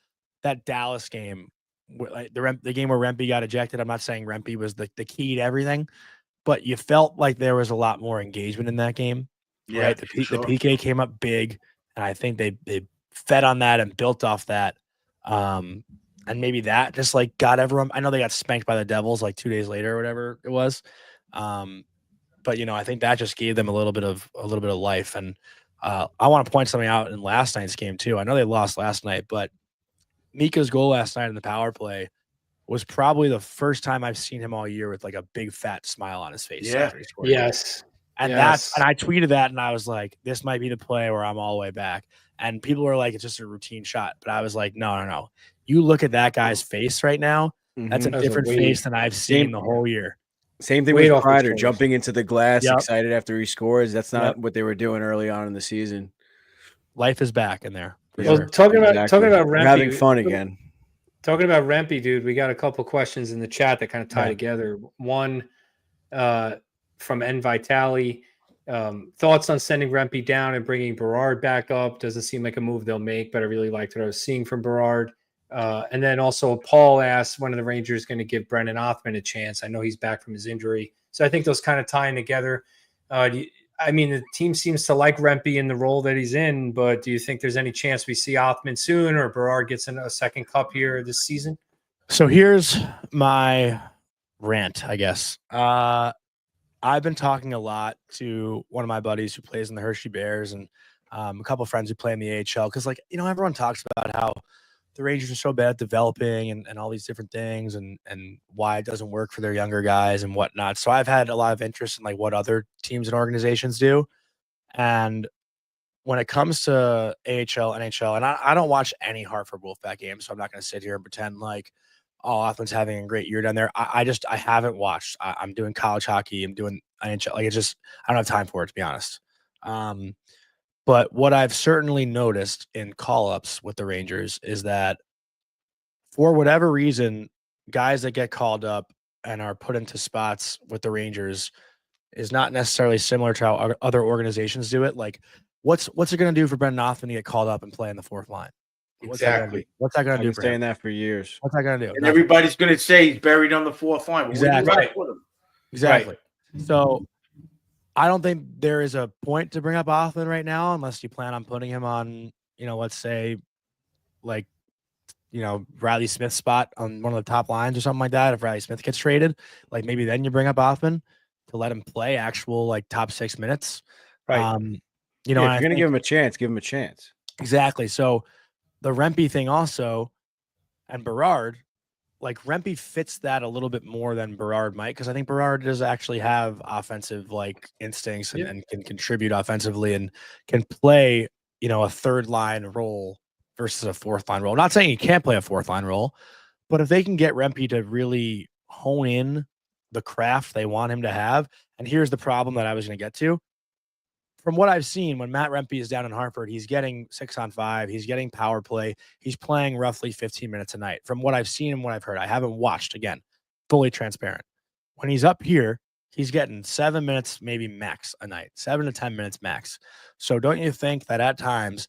that Dallas game, like the game where Rempe got ejected. I'm not saying Rempe was the key to everything, but you felt like there was a lot more engagement in that game, Yeah, right? for sure. The PK came up big, and I think they fed on that and built off that. And maybe that just like got everyone. I know they got spanked by the Devils like 2 days later or whatever it was. But I think that just gave them a little bit of life. And I want to point something out in last night's game too. I know they lost last night, but Mika's goal last night in the power play was probably the first time I've seen him all year with like a big fat smile on his face. Yeah. After he scored. Yes. And yes. and I tweeted that and I was like, this might be the play where I'm all the way back. And people were like, it's just a routine shot. But I was like, no. You look at that guy's face right now. That's a That was a different weight. face than I've seen the whole year. Same thing Weight with off his Kreider shoulders. jumping into the glass, Yep. excited after he scores. That's not Yep. what they were doing early on in the season. Life is back in there. For Well, sure. talking about We're Rempe, having fun again. Talking about Rempe, dude, we got a couple questions in the chat that kind of tie Right. together. One from N Vitali. Thoughts on sending Rempe down and bringing Berard back up? Doesn't seem like a move they'll make, but I really liked what I was seeing from Berard. And then also Paul asked, when are the Rangers going to give Brennan Othman a chance? I know he's back from his injury. So I think those kind of tie in together. The team seems to like Rempe in the role that he's in, but do you think there's any chance we see Othman soon or Berard gets a second cup here this season? So here's my rant, I guess. I've been talking a lot to one of my buddies who plays in the Hershey Bears and a couple of friends who play in the AHL because, everyone talks about how the Rangers are so bad at developing and all these different things and why it doesn't work for their younger guys and whatnot. So I've had a lot of interest in what other teams and organizations do. And when it comes to AHL, NHL, and I don't watch any Hartford Wolfpack games, so I'm not going to sit here and pretend like, Othman's having a great year down there. I haven't watched. I'm doing college hockey. I'm doing NHL. I don't have time for it, to be honest. But what I've certainly noticed in call-ups with the Rangers is that for whatever reason, guys that get called up and are put into spots with the Rangers is not necessarily similar to how other organizations do it. Like, what's it going to do for Brendan Othman to get called up and play in the fourth line? What's that going to do I've for been saying him? that for years. What's that going to do? And everybody's going to say he's buried on the fourth line. Well, Exactly. Right. Exactly. So I don't think there is a point to bring up Othman right now unless you plan on putting him on, let's say Riley Smith's spot on one of the top lines or something like that. If Riley Smith gets traded, maybe then you bring up Othman to let him play actual top 6 minutes. Right. If you're going to give him a chance, give him a chance. Exactly. So the Rempe thing also, and Berard, Rempe fits that a little bit more than Berard might, because I think Berard does actually have offensive instincts and can contribute offensively and can play, a third line role versus a fourth line role. I'm not saying he can't play a fourth line role, but if they can get Rempe to really hone in the craft they want him to have, and here's the problem that I was going to get to. From what I've seen, when Matt Rempe is down in Hartford, he's getting 6-on-5. He's getting power play. He's playing roughly 15 minutes a night. From what I've seen and what I've heard, I haven't watched, again, fully transparent. When he's up here, he's getting 7 minutes, maybe max a night, 7 to 10 minutes max. So don't you think that at times,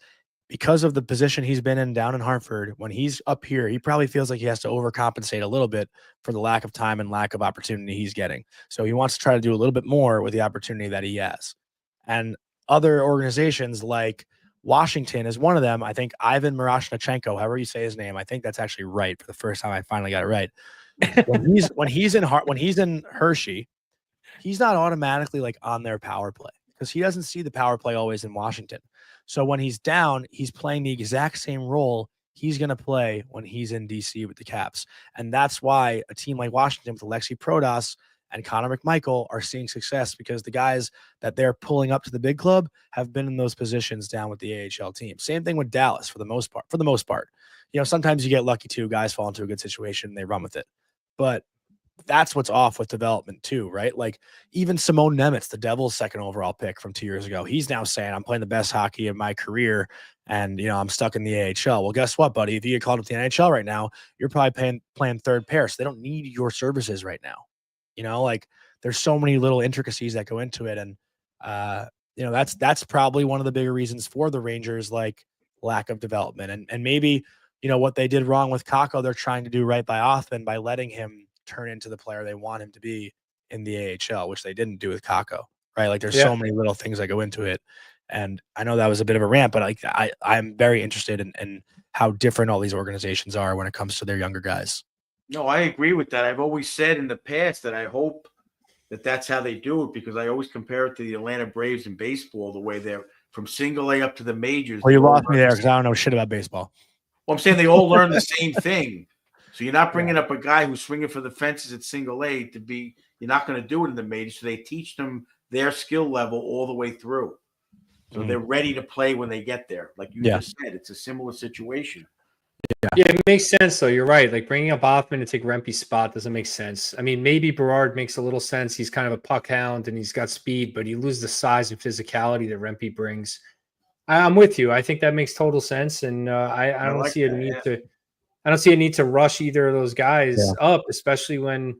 because of the position he's been in down in Hartford, when he's up here, he probably feels like he has to overcompensate a little bit for the lack of time and lack of opportunity he's getting. So he wants to try to do a little bit more with the opportunity that he has. And other organizations like Washington is one of them. I think Ivan Miroshnichenko, however you say his name, I think that's actually right for the first time I finally got it right. when he's in Hershey, he's not automatically on their power play because he doesn't see the power play always in Washington. So when he's down, he's playing the exact same role he's going to play when he's in DC with the Caps. And that's why a team like Washington with Alexei Protas and Connor McMichael are seeing success, because the guys that they're pulling up to the big club have been in those positions down with the AHL team. Same thing with Dallas for the most part. Sometimes you get lucky too. Guys fall into a good situation and they run with it. But that's what's off with development too, right? Even Simone Nemitz, the Devils' second overall pick from 2 years ago, he's now saying, I'm playing the best hockey of my career and, I'm stuck in the AHL. Well, guess what, buddy? If you get called up to the NHL right now, you're probably playing third pair. So they don't need your services right now. There's so many little intricacies that go into it. And, that's probably one of the bigger reasons for the Rangers, lack of development. And maybe what they did wrong with Kakko, they're trying to do right by Othman by letting him turn into the player they want him to be in the AHL, which they didn't do with Kakko, right? Like there's so many little things that go into it. And I know that was a bit of a rant, but like I'm very interested in how different all these organizations are when it comes to their younger guys. No, I agree with that. I've always said in the past that I hope that that's how they do it, because I always compare it to the Atlanta Braves in baseball, the way they're from single A up to the majors. Well, you lost me there because I don't know shit about baseball. Well, I'm saying they all learn the same thing. So you're not bringing up a guy who's swinging for the fences at single A to be – you're not going to do it in the majors. So they teach them their skill level all the way through. So they're ready to play when they get there. Like you just said, it's a similar situation. Yeah, it makes sense, though. You're right. Like bringing up Othman to take Rempe's spot doesn't make sense. I mean, maybe Berard makes a little sense. He's kind of a puck hound and he's got speed, but you lose the size and physicality that Rempe brings. I'm with you. I think that makes total sense, and I don't see a need to. I don't see a need to rush either of those guys up, especially when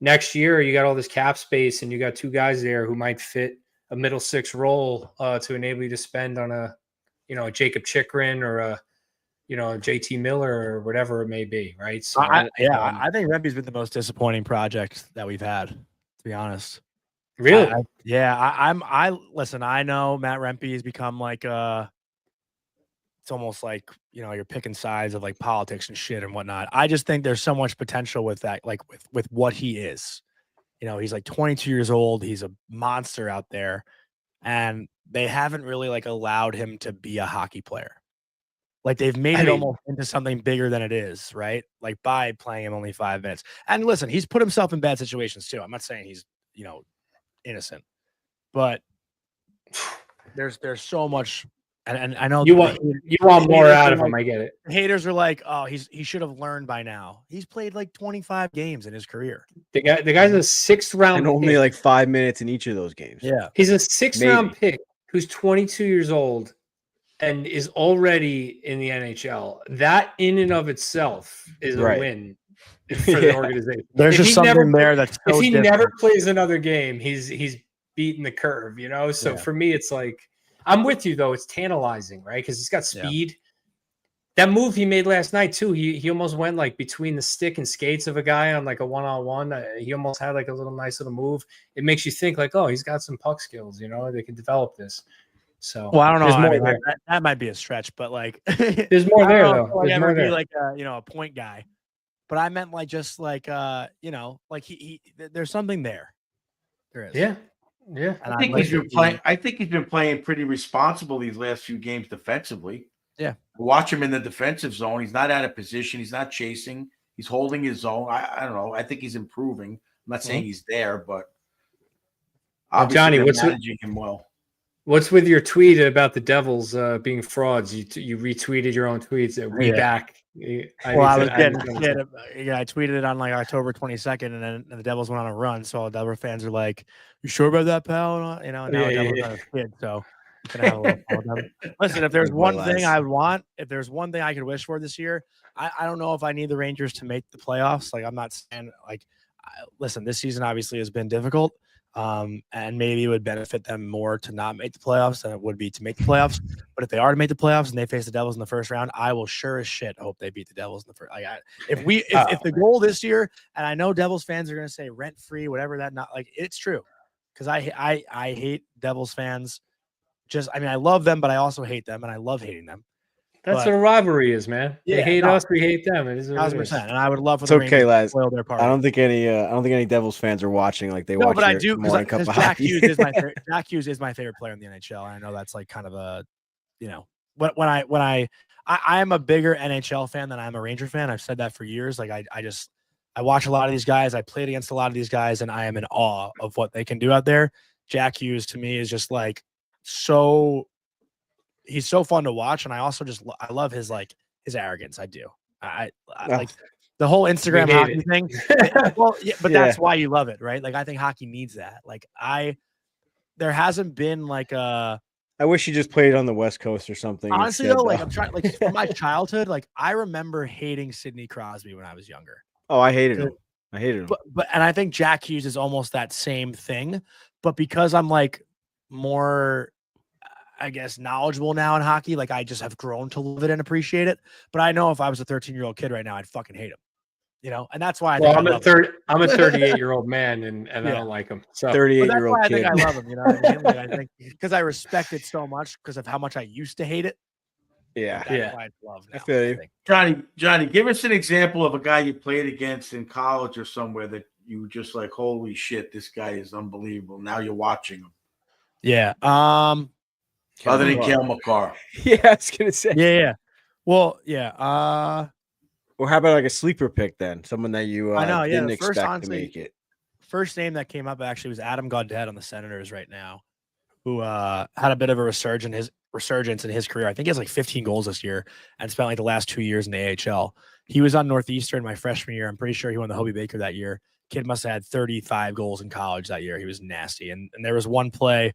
next year you got all this cap space and you got two guys there who might fit a middle six role to enable you to spend on a Jacob Chikrin or a JT Miller or whatever it may be, right? So I think Rempe's been the most disappointing project that we've had, to be honest. Really? Listen, I know Matt Rempe has become like it's almost like, you're picking sides of like politics and shit and whatnot. I just think there's so much potential with that, like with what he is. He's like 22 years old. He's a monster out there. And they haven't really like allowed him to be a hockey player. Like they've made it almost into something bigger than it is, right? Like by playing him only 5 minutes. And listen, he's put himself in bad situations too. I'm not saying he's, innocent, but there's so much. And I know you want more out of him. I get it. Haters are like, oh, he should have learned by now. He's played like 25 games in his career. The guy's a 6th round and only pick. like 5 minutes in each of those games. Yeah, he's a 6th round pick who's 22 years old and is already in the NHL. That in and of itself is a win for the organization. There's just something there that's so if he different. never plays another game, he's beating the curve, So for me, it's like I'm with you though. It's tantalizing, right? Because he's got speed. Yeah. That move he made last night too. He almost went like between the stick and skates of a guy on like a one-on-one. He almost had like a nice little move. It makes you think like, oh, he's got some puck skills. They can develop this. So well, I don't know. I mean, that might be a stretch, but like there's more there though. There's more there. Like a point guy, but I meant like just like like he there's something there. There is. Yeah. And I think he's been playing pretty responsible these last few games defensively. Yeah. Watch him in the defensive zone. He's not out of position. He's not chasing. He's holding his own. I don't know. I think he's improving. I'm not saying he's there, but Johnny, what's managing him well. What's with your tweet about the Devils being frauds? You retweeted your own tweets that we back. I tweeted it on like October 22nd, and then the Devils went on a run. So Devil fans are like, "You sure about that, pal?" Now Devils are a kid, so gonna have a little fun with them. Listen, if there's one thing I would want, if there's one thing I could wish for this year, I don't know if I need the Rangers to make the playoffs. Like I'm not saying listen, this season obviously has been difficult. And maybe it would benefit them more to not make the playoffs than it would be to make the playoffs. But if they are to make the playoffs and they face the Devils in the first round, I will sure as shit hope they beat the Devils in the first. If the goal this year, and I know Devils fans are going to say rent free, whatever that not like it's true, because I hate Devils fans. I love them, but I also hate them, and I love hating them. That's what a rivalry is, man. They hate us, we hate them. It is 1,000%. And I would love for it's the okay, Laz. spoil their party. I don't think any Devils fans are watching like they watch. But I do because Jack Hughes is my favorite. Jack Hughes is my favorite player in the NHL. And I know that's like kind of a, when I am a bigger NHL fan than I'm a Ranger fan. I've said that for years. Like I watch a lot of these guys. I played against a lot of these guys, and I am in awe of what they can do out there. Jack Hughes to me is just like he's so fun to watch, and I also I love his arrogance. I do. I like the whole Instagram hockey thing. Well, yeah, but that's why you love it, right? Like I think hockey needs that. Like there hasn't been like a. I wish he just played on the West Coast or something. Honestly, though, like I'm trying, like from my childhood, like I remember hating Sidney Crosby when I was younger. Oh, I hated him. But and I think Jack Hughes is almost that same thing, but because I'm like more. I guess, knowledgeable now in hockey. Like I just have grown to love it and appreciate it. But I know if I was a 13-year-old kid right now, I'd fucking hate him. And that's why I think I'm a 38-year-old man, and I don't like him. So 38-year-old I kid. think I love him. You know what I mean? Like I think because I respect it so much because of how much I used to hate it. Yeah. That's why I love now, I feel you. Johnny, give us an example of a guy you played against in college or somewhere that you were just like, holy shit, this guy is unbelievable. Now you're watching him. Yeah. Other than Cale Makar. Yeah, I was gonna say. Yeah. Well, yeah. Or how about like a sleeper pick then? Someone that you I know, didn't the first, expect honestly, to make it. First name that came up actually was Adam Gaudette on the Senators right now, who had a bit of a resurgence in his career. I think he has like 15 goals this year and spent like the last 2 years in the AHL. He was on Northeastern my freshman year. I'm pretty sure he won the Hobie Baker that year. Kid must have had 35 goals in college that year. He was nasty. And there was one play,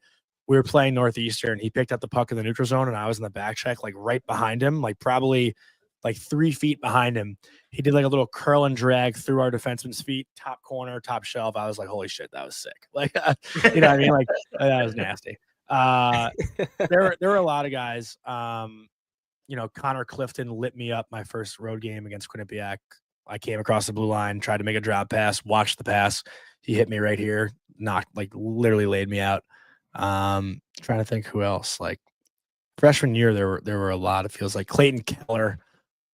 we were playing Northeastern. He picked up the puck in the neutral zone and I was in the back check, like right behind him, like probably like 3 feet behind him. He did like a little curl and drag through our defenseman's feet, top corner, top shelf. I was like, holy shit, that was sick. Like, you know what I mean? Like that was nasty. There were a lot of guys. Connor Clifton lit me up my first road game against Quinnipiac. I came across the blue line, tried to make a drop pass, watched the pass. He hit me right here, literally laid me out. Trying to think who else. Like freshman year, there were a lot. It feels like Clayton Keller.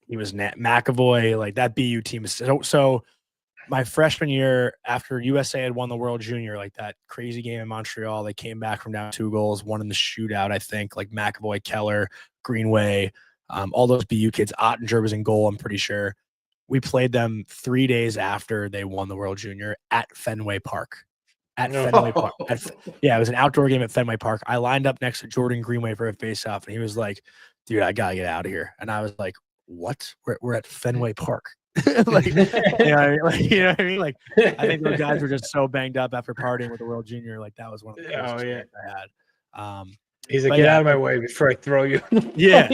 He was McAvoy. Like that BU team is so. My freshman year, after USA had won the World Junior, like that crazy game in Montreal, they came back from down 2 goals, one in the shootout, I think, like McAvoy, Keller, Greenway, all those BU kids. Ottinger was in goal, I'm pretty sure. We played them 3 days after they won the World Junior at Fenway Park. Fenway Park. It was an outdoor game at Fenway Park. I lined up next to Jordan Greenway for a face-off, and he was like, dude, I got to get out of here. And I was like, what? We're at Fenway Park. Like, you know what I mean? Like, I think those guys were just so banged up after partying with the World Junior. Like, that was one of the first games I had. He's like, get out of my way before I throw you. Yeah.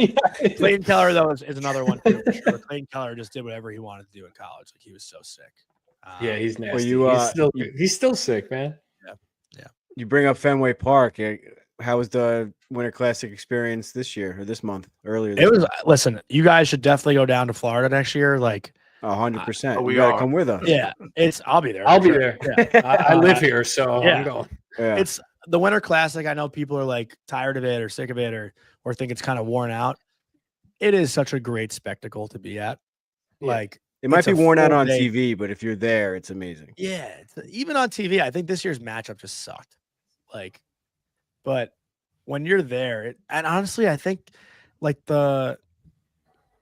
Clayton Keller, though, is another one, too. For sure. Clayton Keller just did whatever he wanted to do in college. Like, he was so sick. Yeah, he's nasty. He's still sick, man. Yeah. You bring up Fenway Park. How was the Winter Classic experience this year or this month? Earlier, this month? Listen, you guys should definitely go down to Florida next year. Like, 100%. We gotta are. come with us. Yeah, I'll be there. I'll be there. Yeah. I live here, so yeah. I'm going. Yeah. It's the Winter Classic. I know people are like tired of it or sick of it or think it's kind of worn out. It is such a great spectacle to be at. Yeah. Like, it might be worn out on day. TV, but if you're there, it's amazing. Yeah, even on TV, I think this year's matchup just sucked. Like, but when you're there, and honestly, I think like the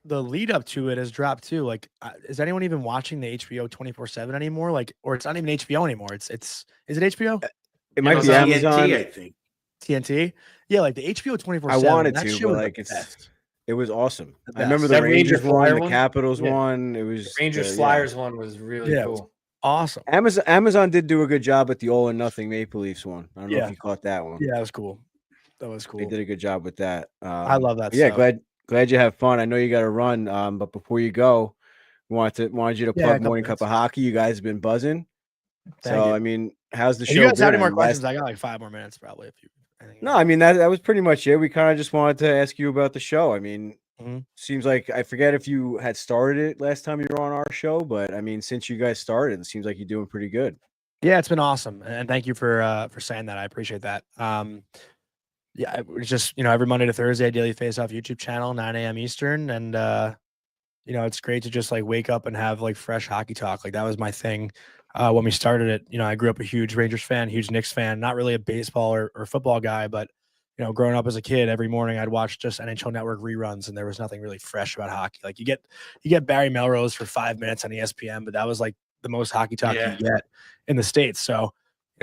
lead up to it has dropped too. Like, is anyone even watching the HBO 24/7 anymore? Like, or it's not even HBO anymore. Is it HBO? It might be Amazon. TNT, I think. TNT. Yeah, like the HBO 24/7. I wanted to, but like it was awesome. I remember the That Rangers Flyer one, the one? Capitals Yeah. one. It was The Rangers Flyers one was really cool. Awesome. Amazon did do a good job with the All or Nothing Maple Leafs one. I don't know if you caught that one. Yeah, that was cool. They did a good job with that. I love that. Yeah, stuff. glad you have fun. I know you got to run, but before you go, wanted you to plug Morning Cup of Hockey. You guys have been buzzing. Thank you. I mean, how's the show? If you guys have any more been? questions, I got like 5 more minutes probably. No, I mean that was pretty much it. We kind of just wanted to ask you about the show. I mean, Mhm. Seems like I forget if you had started it last time you were on our show, but I mean, since you guys started, it seems like you're doing pretty good. Yeah, it's been awesome, and thank you for saying that. I appreciate that. Yeah, it was just every Monday to Thursday, Daily Face Off YouTube channel, 9 a.m. Eastern, and it's great to just like wake up and have like fresh hockey talk. Like that was my thing when we started it. I grew up a huge Rangers fan, huge Knicks fan, not really a baseball or football guy, but growing up as a kid, every morning I'd watch just NHL Network reruns, and there was nothing really fresh about hockey. Like you get Barry Melrose for 5 minutes on ESPN, but that was like the most hockey talk you get in the States. So,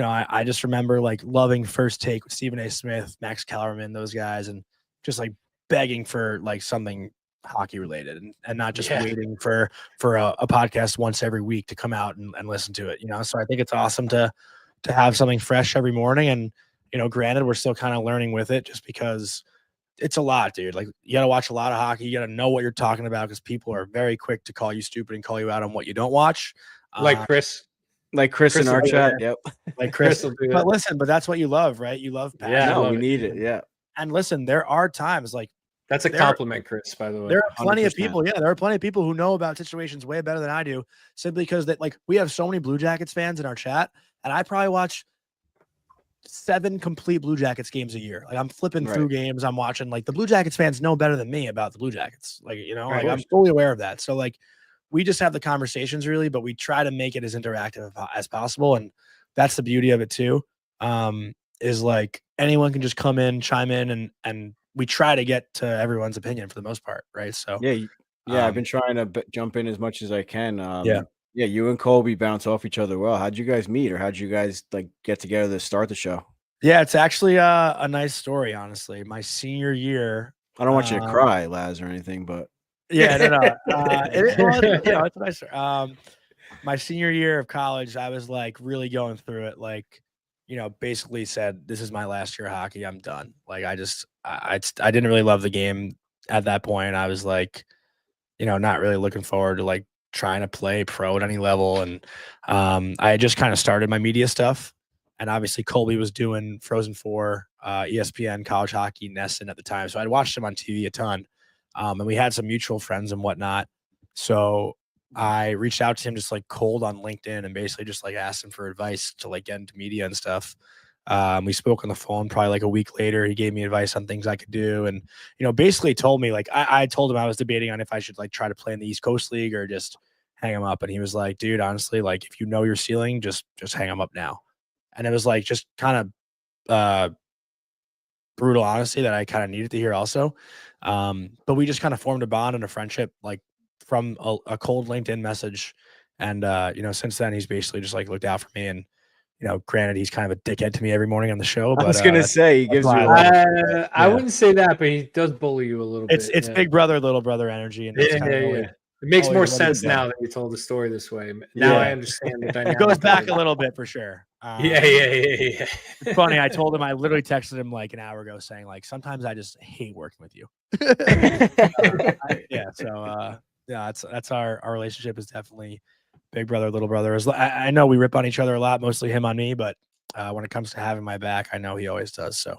I just remember like loving First Take with Stephen A. Smith, Max Kellerman, those guys, and just like begging for like something hockey related and not just waiting for a podcast once every week to come out and listen to it. So I think it's awesome to have something fresh every morning. And, granted, we're still kind of learning with it just because it's a lot, dude. Like you got to watch a lot of hockey. You got to know what you're talking about because people are very quick to call you stupid and call you out on what you don't watch. Like Chris. Like Chris in our chat. Yep. Like Chris. But listen, but that's what you love, right? You love passion. Yeah, we need it. Yeah. And listen, there are times like That's a compliment, Chris, by the way. there are plenty 100%. of people. Yeah, there are plenty of people who know about situations way better than I do, simply because that like we have so many Blue Jackets fans in our chat, and I probably watch 7 complete Blue Jackets games a year. Like I'm flipping through games, I'm watching. Like the Blue Jackets fans know better than me about the Blue Jackets. Like like I'm fully aware of that. So like we just have the conversations really, but we try to make it as interactive as possible, and that's the beauty of it too. Is like anyone can just come in, chime in, and we try to get to everyone's opinion for the most part, right? So yeah, I've been trying to jump in as much as I can. Yeah, you and Colby bounce off each other well. How'd you guys meet, or how'd you guys like get together to start the show? Yeah, it's actually a nice story, honestly. My senior year. I don't want you to cry, Laz, or anything, but yeah, no. It's a nice story. My senior year of college, I was like really going through it. Like, basically said, this is my last year of hockey. I'm done. Like, I didn't really love the game at that point. I was like, not really looking forward to like trying to play pro at any level. And I had just kind of started my media stuff. And obviously Colby was doing Frozen 4, ESPN, college hockey, Nesson at the time. So I'd watched him on TV a ton. And we had some mutual friends and whatnot. So I reached out to him just like cold on LinkedIn and basically just like asked him for advice to like get into media and stuff. We spoke on the phone probably like a week later. He gave me advice on things I could do. And, basically told me like, I told him I was debating on if I should like try to play in the East Coast League or just hang him up. And he was like, dude, honestly, like if you know your ceiling, just hang him up now. And it was like, just kind of brutal honesty that I kind of needed to hear also. But we just kind of formed a bond and a friendship, like from a cold LinkedIn message. And, since then he's basically just like looked out for me. And, granted, he's kind of a dickhead to me every morning on the show. But I was gonna say he gives you. I wouldn't say that, but he does bully you a little bit. It's big brother, little brother energy, and it makes more sense now that you told the story this way. Now I understand the dynamic. It goes back a little bit for sure. Yeah. It's funny. I told him, I literally texted him like an hour ago saying like, sometimes I just hate working with you. That's our relationship is definitely big brother, little brother. I know we rip on each other a lot, mostly him on me, but when it comes to having my back, I know he always does. So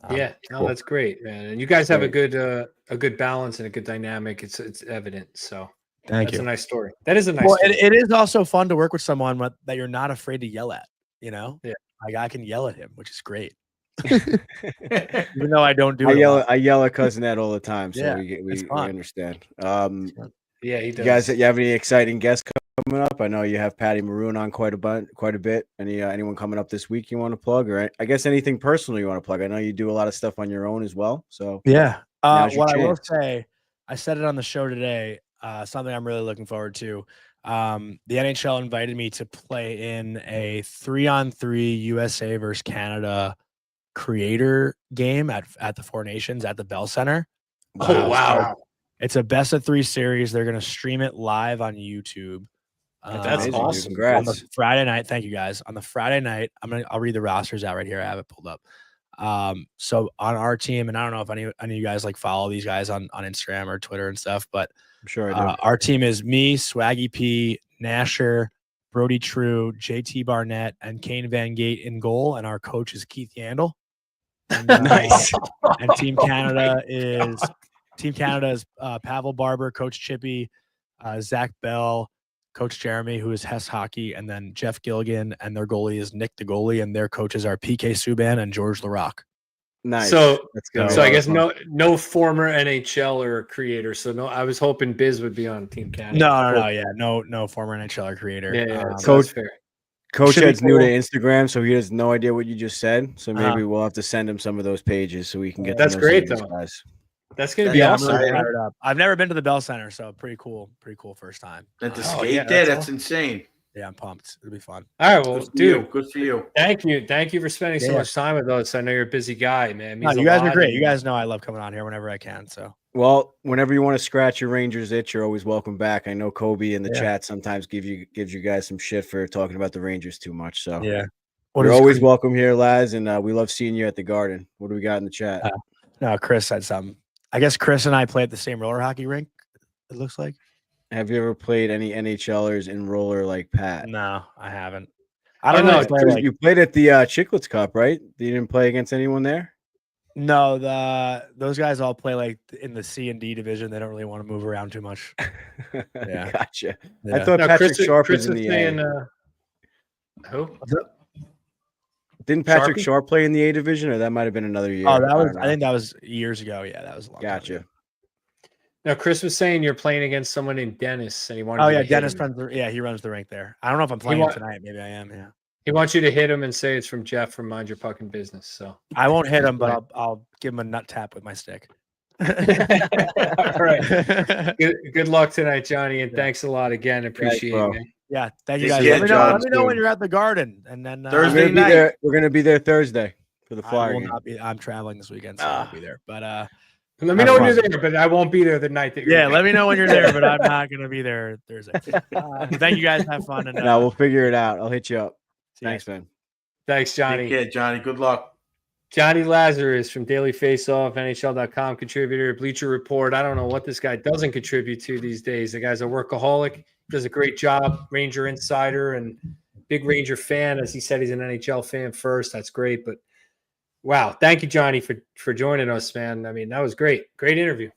cool. That's great, man. And you guys have a good balance and a good dynamic. It's evident. So that's a nice story. That is a nice story. It is also fun to work with someone that you're not afraid to yell at, Yeah. Like I can yell at him, which is great. Even though I don't do I yell at Cousin Ed all the time, so we understand. Yeah, he does. You guys, you have any exciting guests coming up? I know you have Patty Maroon on quite a bit. Anyone coming up this week you want to plug, or I guess anything personal you want to plug? I know you do a lot of stuff on your own as well. So yeah. What I will say, I said it on the show today. Something I'm really looking forward to. The NHL invited me to play in a 3-on-3 USA versus Canada creator game at the Four Nations at the Bell Center. Oh wow. It's a best of 3 series. They're going to stream it live on YouTube. That's awesome. Congrats. On the Friday night. Thank you guys. On the Friday night, I'll read the rosters out right here. I have it pulled up. So on our team, and I don't know if any of you guys like follow these guys on Instagram or Twitter and stuff, but I'm sure I do. Our team is me, Swaggy P, Nasher, Brody True, JT Barnett, and Kane Van Gate in goal. And our coach is Keith Yandel. And, nice. And Team Canada is Pavel Barber, Coach Chippy, Zach Bell, Coach Jeremy, who is Hess Hockey, and then Jeff Gilligan, and their goalie is Nick the goalie, and their coaches are PK Subban and George Larocque. Nice. So I guess no former NHL or creator. So no, I was hoping Biz would be on Team Canada. No former NHL or creator. Yeah, Coach, fair. Coach Ed's new to Instagram, so he has no idea what you just said. So maybe we'll have to send him some of those pages so we can get. That's great though. Guys. That's gonna be awesome. I've never been to the Bell Center, so pretty cool first time. At the skate there, that's insane. Yeah, I'm pumped. It'll be fun. All right, well, dude, good for you. Thank you for spending so much time with us. I know you're a busy guy, man. No, you guys are great. You guys know I love coming on here whenever I can. So, well, whenever you want to scratch your Rangers itch, you're always welcome back. I know Kobe in the chat sometimes gives you guys some shit for talking about the Rangers too much. So yeah, you're always welcome here, Laz, and we love seeing you at the Garden. What do we got in the chat? No, Chris said something. I guess Chris and I play at the same roller hockey rink. It looks like. Have you ever played any NHLers in roller like Pat? No, I haven't. I don't know. You played at the Chicklets Cup, right? You didn't play against anyone there? No, those guys all play like in the C and D division. They don't really want to move around too much. Yeah. Gotcha. Yeah. I thought No, Patrick Sharp Chris was in the saying, A. who? Didn't Patrick Sharpie? Sharp play in the A division, or that might have been another year? Oh, that I was. don't I know. think that was years ago. Yeah, that was a long time ago. Gotcha. Now, Chris was saying you're playing against someone named Dennis, and he wanted Oh you yeah, to hit Dennis him. runs the. Yeah, he runs the rank there. I don't know if I'm playing tonight. Maybe I am. Yeah. He wants you to hit him and say it's from Jeff from Mind Your Fucking Business. So I won't hit him, Right. but I'll give him a nut tap with my stick. all right. Good luck tonight, Johnny, and thanks a lot again. Appreciate it, bro. man. Yeah, thank you Take guys. care, Let me know. John, Let me know when soon. you're at the Garden, and then Thursday We're gonna be night. there. We're gonna be there Thursday for the I Flyer will game. not be. I'm traveling this weekend, so I won't be there. But Let me know when you're there, but I won't be there the night that you're yeah, there. let me know when you're there. But I'm not gonna be there Thursday. But thank you guys. Have fun. And No, we'll figure it out. I'll hit you up. see you Thanks, man. Thanks, Johnny. Take care, Johnny. Good luck. Johnny Lazarus from Daily Faceoff, NHL.com contributor, Bleacher Report. I don't know what this guy doesn't contribute to these days. The guy's a workaholic, does a great job, Ranger insider and big Ranger fan. As he said, he's an NHL fan first. That's great. But wow, thank you, Johnny, for joining us, man. I mean, that was great. Great interview.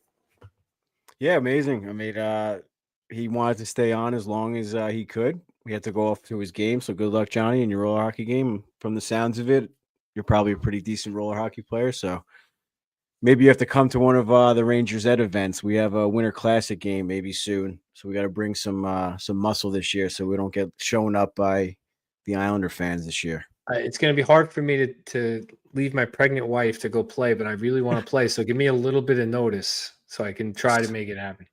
Yeah, amazing. I mean, he wanted to stay on as long as he could. We had to go off to his game. So good luck, Johnny, in your roller hockey game. From the sounds of it, you're probably a pretty decent roller hockey player. So maybe you have to come to one of the Rangers Ed events. We have a Winter Classic game maybe soon. So we got to bring some muscle this year so we don't get shown up by the Islander fans this year. It's going to be hard for me to leave my pregnant wife to go play, but I really want to play. So give me a little bit of notice so I can try to make it happen.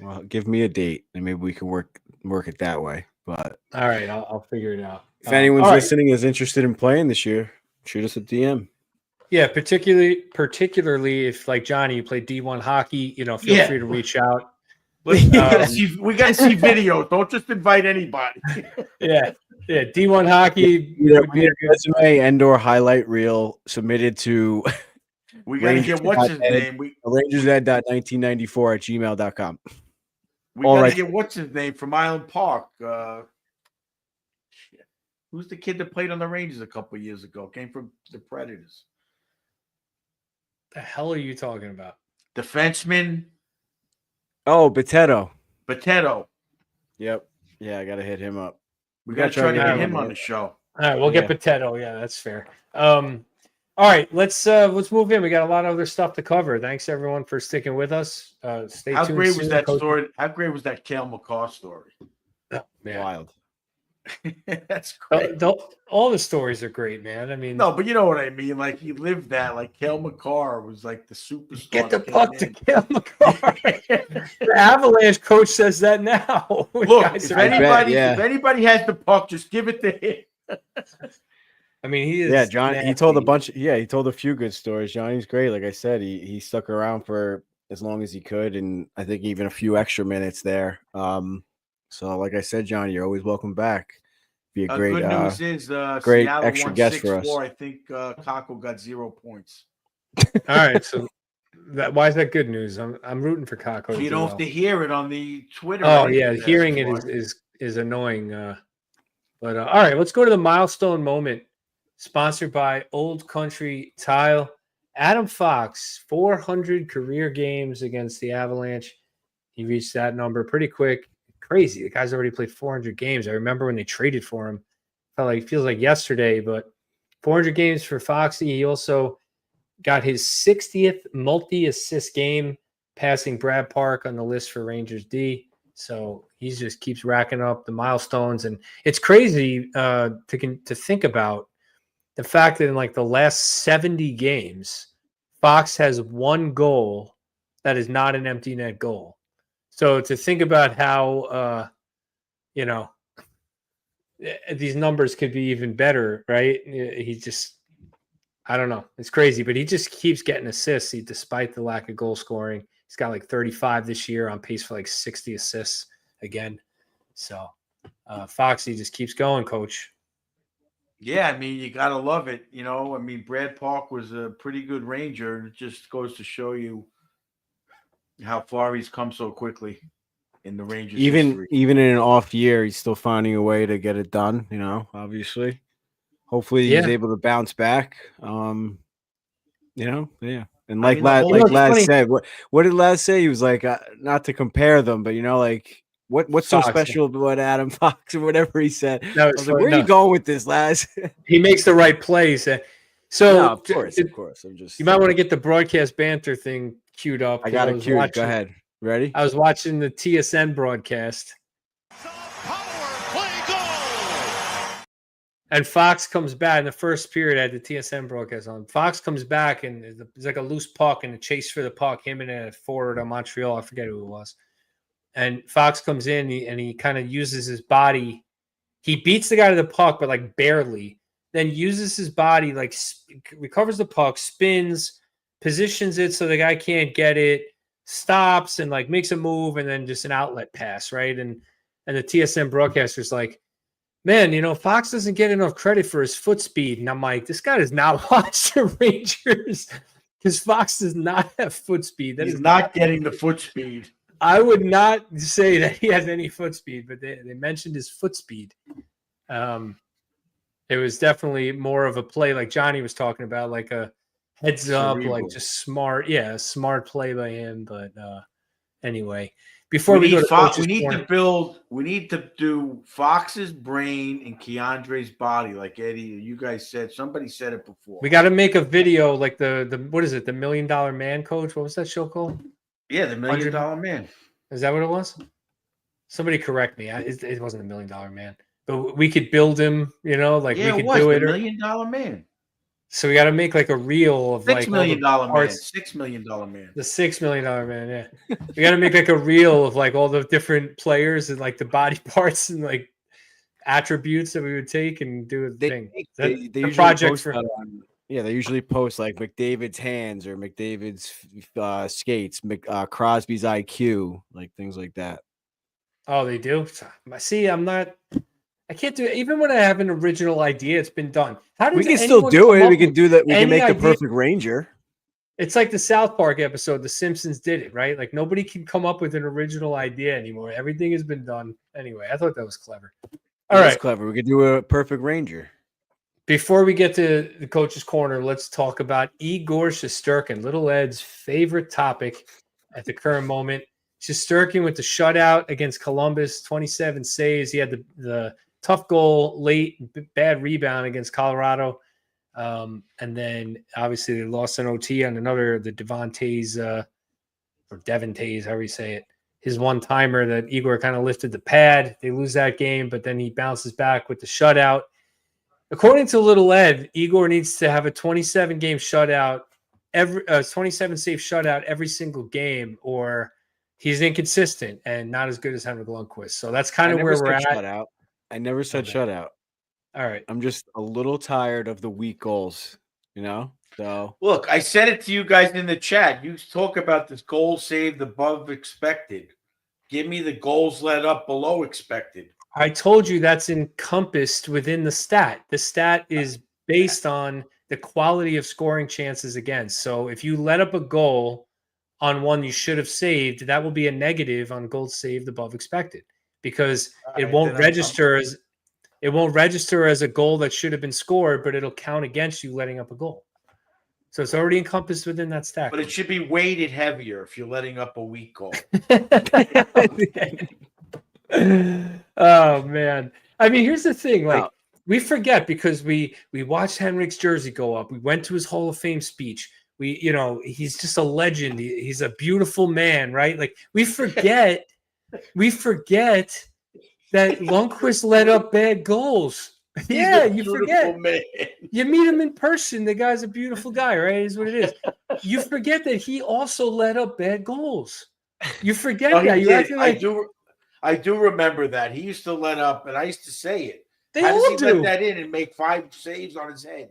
Well, give me a date and maybe we can work it that way. But all right, I'll figure it out. If anyone's all right. listening is interested in playing this year, shoot us a DM. Yeah, particularly if, like Johnny, you play D1 hockey, feel free to reach out. We gotta see video. Don't just invite anybody. Yeah, D1 hockey. Resume and/or highlight reel submitted to. We gotta get what's his name. RangersEd.1994@gmail.com. We gotta get what's his name from Island Park. Who's the kid that played on the Rangers a couple of years ago? Came from the Predators. The hell are you talking about? Defenseman. Oh, Boteto. Yep. Yeah, I gotta hit him up. We gotta try to get him on the show. All right, we'll get Boteto. Yeah, that's fair. All right, let's move in. We got a lot of other stuff to cover. Thanks everyone for sticking with us. Stay tuned. How great was that story? How great was that Cale McCarr story? Oh, Wild. That's great. All the stories are great, man. I mean, no, but you know what I mean. Like he lived that. Like Cale McCarr was like the superstar. Get the puck to Cale McCarr. The Avalanche coach says that now. Look, if anybody has the puck, just give it to him. I mean, he is. Yeah, John. Nasty. He told a bunch. Yeah, he told a few good stories. Johnny's great. Like I said, he stuck around for as long as he could, and I think even a few extra minutes there. So, like I said, Johnny, you're always welcome back. Be a great. Good news is great Seattle extra guest for us. I think Kakko got 0 points. All right, so why is that good news? I'm rooting for Kakko. You don't have to hear it on the Twitter. Oh yeah, hearing it is annoying. But all right, let's go to the milestone moment. Sponsored by Old Country Tile. Adam Fox, 400 career games against the Avalanche. He reached that number pretty quick. Crazy. The guy's already played 400 games. I remember when they traded for him. Feels like yesterday, but 400 games for Foxy. He also got his 60th multi-assist game, passing Brad Park on the list for Rangers D. So he just keeps racking up the milestones. And it's crazy to think about the fact that in like the last 70 games, Fox has one goal that is not an empty net goal. So to think about how, these numbers could be even better, right? He just, I don't know. It's crazy, but he just keeps getting assists despite the lack of goal scoring. He's got like 35 this year, on pace for like 60 assists again. So Foxy just keeps going, Coach. Yeah, I mean, you got to love it. I mean, Brad Park was a pretty good Ranger, and it just goes to show you how far he's come so quickly in the Rangers history. Even in an off year, he's still finding a way to get it done, obviously. Hopefully he's able to bounce back. Yeah. And I like mean, the whole- like it's Laz funny. said, what did Laz say? He was like, not to compare them, but like what's so Fox. special about Adam Fox or whatever he said. No, I it's was like, funny. where are No. you going with this, Laz? He makes the right plays. So No, of course. I'm just. you might want to get the broadcast banter thing queued up. I 'cause got it was queued. Go watching- ahead. Ready? I was watching the TSN broadcast. And Fox comes back in the first period. I had the TSN broadcast on. Fox comes back and it's like a loose puck and a chase for the puck. Him and a forward on Montreal. I forget who it was. And Fox comes in and he kind of uses his body. He beats the guy to the puck, but like barely. Then uses his body, like recovers the puck, spins, positions it so the guy can't get it, stops and like makes a move, and then just an outlet pass, right? And the TSN broadcaster's like, man, Fox doesn't get enough credit for his foot speed. And I'm like, this guy does not watch the Rangers because Fox does not have foot speed. That He's is not getting the foot speed. I would not say that he has any foot speed, but they mentioned his foot speed. It was definitely more of a play like Johnny was talking about, like a heads up, like just smart. Yeah, smart play by him. But anyway, before we go to Coach's Corner- we need to do Fox's brain and Keandre's body, like Eddie, you guys said. Somebody said it before. we got to make a video like the what is it? The $1 Million Man Coach? What was that show called? Yeah, the $1 Million Man. Is that what it was? Somebody correct me. It wasn't $1 Million Man, but we could build him. Like we could do it. The $1 Million Man. So we got to make like a reel of like $6 million man. parts. $6 million man. The $6 million man. Yeah, we got to make like a reel of like all the different players and like the body parts and like attributes that we would take and do a thing. They the project for. Yeah, they usually post like McDavid's hands or McDavid's skates, Crosby's IQ, like things like that. Oh, they do? See, I can't do it. Even when I have an original idea, it's been done. We can still do it. We can do that. We can make the perfect Ranger. It's like the South Park episode, The Simpsons did it, right? Like nobody can come up with an original idea anymore. Everything has been done. Anyway, I thought that was clever. All right. That's clever. We could do a perfect Ranger. Before we get to the Coach's Corner, let's talk about Igor Shesterkin, Little Ed's favorite topic at the current moment. Shesterkin with the shutout against Columbus, 27 saves. He had the tough goal late, bad rebound against Colorado. And then obviously they lost an OT on the Devontae's, or Devontae's, however you say it. His one-timer that Igor kind of lifted the pad. They lose that game, but then he bounces back with the shutout. According to Little Ed, Igor needs to have a 27-game shutout, 27 save shutout every single game, or he's inconsistent and not as good as Henrik Lundqvist. So that's kind of where we're at. Shutout. I never said shutout. All right. I'm just a little tired of the weak goals, So look, I said it to you guys in the chat. You talk about this goal saved above expected. Give me the goals let up below expected. I told you that's encompassed within the stat. The stat is based on the quality of scoring chances against. So if you let up a goal on one you should have saved, that will be a negative on goals saved above expected because it won't register as a goal that should have been scored, but it'll count against you letting up a goal. So it's already encompassed within that stat. But it should be weighted heavier if you're letting up a weak goal. Oh man. I mean, here's the thing. Like we forget because we watched Henrik's jersey go up. We went to his Hall of Fame speech. He's just a legend. He's a beautiful man, right? Like we forget that Lundqvist let up bad goals. Yeah, you forget. Man. You meet him in person. The guy's a beautiful guy, right? Is what it is. You forget that he also let up bad goals. You forget that. You're acting like I do remember that. He used to let up, and I used to say it. They How all does he do. let that in and make 5 saves on his head?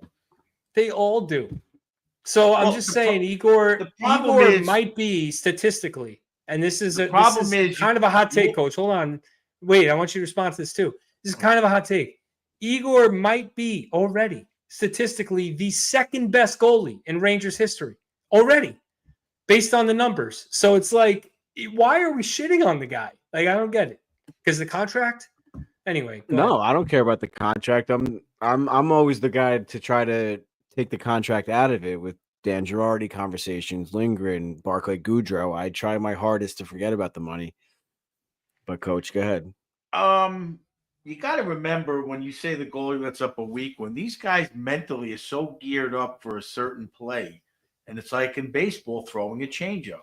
They all do. So I'm just saying, Igor might be statistically, and this is kind of a hot take, Coach. Hold on. Wait, I want you to respond to this too. This is kind of a hot take. Igor might be already statistically the second best goalie in Rangers history already, based on the numbers. So it's like, why are we shitting on the guy? Like, I don't get it. Because the contract? Anyway. No, I don't care about the contract. I'm always the guy to try to take the contract out of it with Dan Girardi conversations, Lindgren, Barclay Goudreau. I try my hardest to forget about the money. But Coach, go ahead. You got to remember when you say the goalie lets up a weak one, these guys mentally are so geared up for a certain play. And it's like in baseball throwing a changeup.